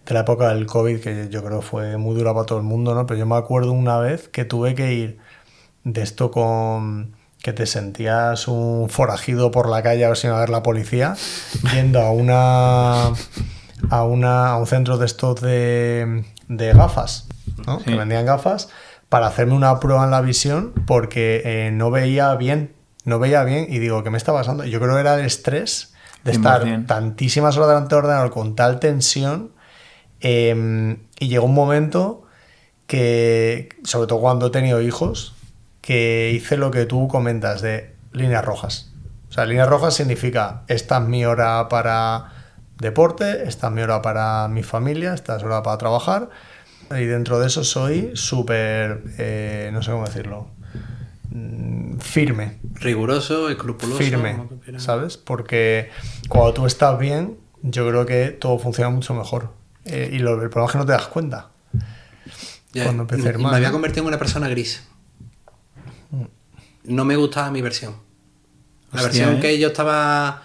de la época del COVID, que yo creo fue muy dura para todo el mundo, ¿no? Pero yo me acuerdo una vez que tuve que ir de esto con que te sentías un forajido por la calle a ver si iba a ver la policía, yendo a un centro de estos de gafas, ¿no? Sí. Que vendían gafas, para hacerme una prueba en la visión porque no veía bien y digo, ¿qué me está pasando? Yo creo que era el estrés de estar tantísimas horas delante del ordenador con tal tensión, y llegó un momento que, sobre todo cuando he tenido hijos, que hice lo que tú comentas de líneas rojas. O sea, líneas rojas significa, esta es mi hora para deporte, esta es mi hora para mi familia, esta es hora para trabajar. Y dentro de eso soy súper, no sé cómo decirlo, firme. Riguroso, escrupuloso. Firme, ¿sabes? Porque cuando tú estás bien, yo creo que todo funciona mucho mejor. Y el problema es que no te das cuenta. Ya, cuando empecé hermano, me había convertido en una persona gris. No me gustaba mi versión. La versión que yo estaba...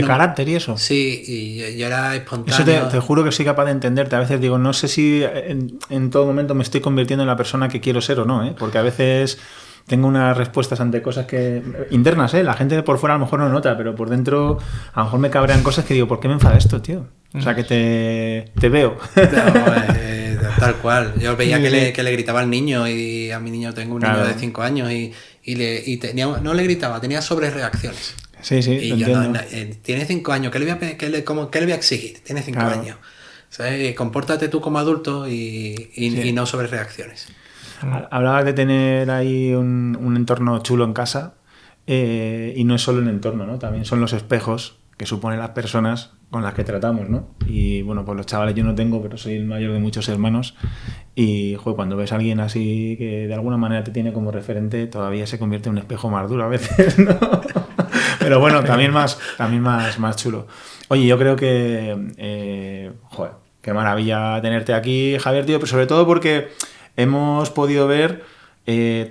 carácter y eso. Sí, y yo era espontáneo. Eso te juro que soy capaz de entenderte. A veces digo, no sé si en todo momento me estoy convirtiendo en la persona que quiero ser o no, ¿eh? Porque a veces tengo unas respuestas ante cosas que internas, ¿eh? La gente por fuera a lo mejor no nota, pero por dentro a lo mejor me cabrean cosas que digo, ¿por qué me enfada esto, tío? O sea, que te veo. No, tal cual. Yo veía que le gritaba al niño, y a mi niño tengo un niño de 5 años y tenía, no le gritaba, tenía sobrereacciones. Sí, y yo tiene 5 años, ¿qué le voy a exigir? Tiene 5 años. ¿Sabes? Compórtate tú como adulto y no sobre reacciones. Hablabas de tener ahí un entorno chulo en casa, y no es solo el entorno, ¿no? También son los espejos que suponen las personas con las que tratamos, ¿no? Y bueno, pues los chavales yo no tengo, pero soy el mayor de muchos hermanos, y joder, cuando ves a alguien así que de alguna manera te tiene como referente, todavía se convierte en un espejo más duro a veces, ¿no? Pero bueno, también más chulo. Oye, yo creo que joder, qué maravilla tenerte aquí, Javier, tío, pero sobre todo porque hemos podido ver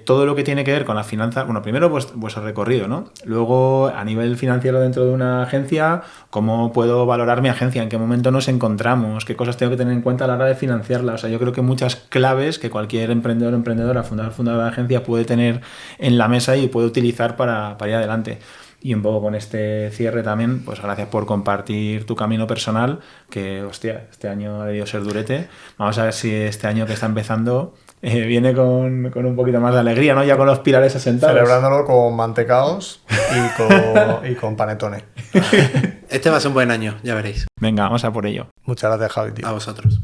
todo lo que tiene que ver con las finanzas. Bueno, primero pues vuestro recorrido, ¿no? Luego, a nivel financiero dentro de una agencia, cómo puedo valorar mi agencia, en qué momento nos encontramos, qué cosas tengo que tener en cuenta a la hora de financiarla. O sea, yo creo que muchas claves que cualquier emprendedor o emprendedora, fundador de agencia puede tener en la mesa y puede utilizar para ir adelante. Y un poco con este cierre también, pues gracias por compartir tu camino personal, que, hostia, este año ha debido ser durete. Vamos a ver si este año que está empezando viene con un poquito más de alegría, ¿no? Ya con los pilares asentados. Celebrándolo con mantecaos y con panetones. Este va a ser un buen año, ya veréis. Venga, vamos a por ello. Muchas gracias, Javi, tío. A vosotros.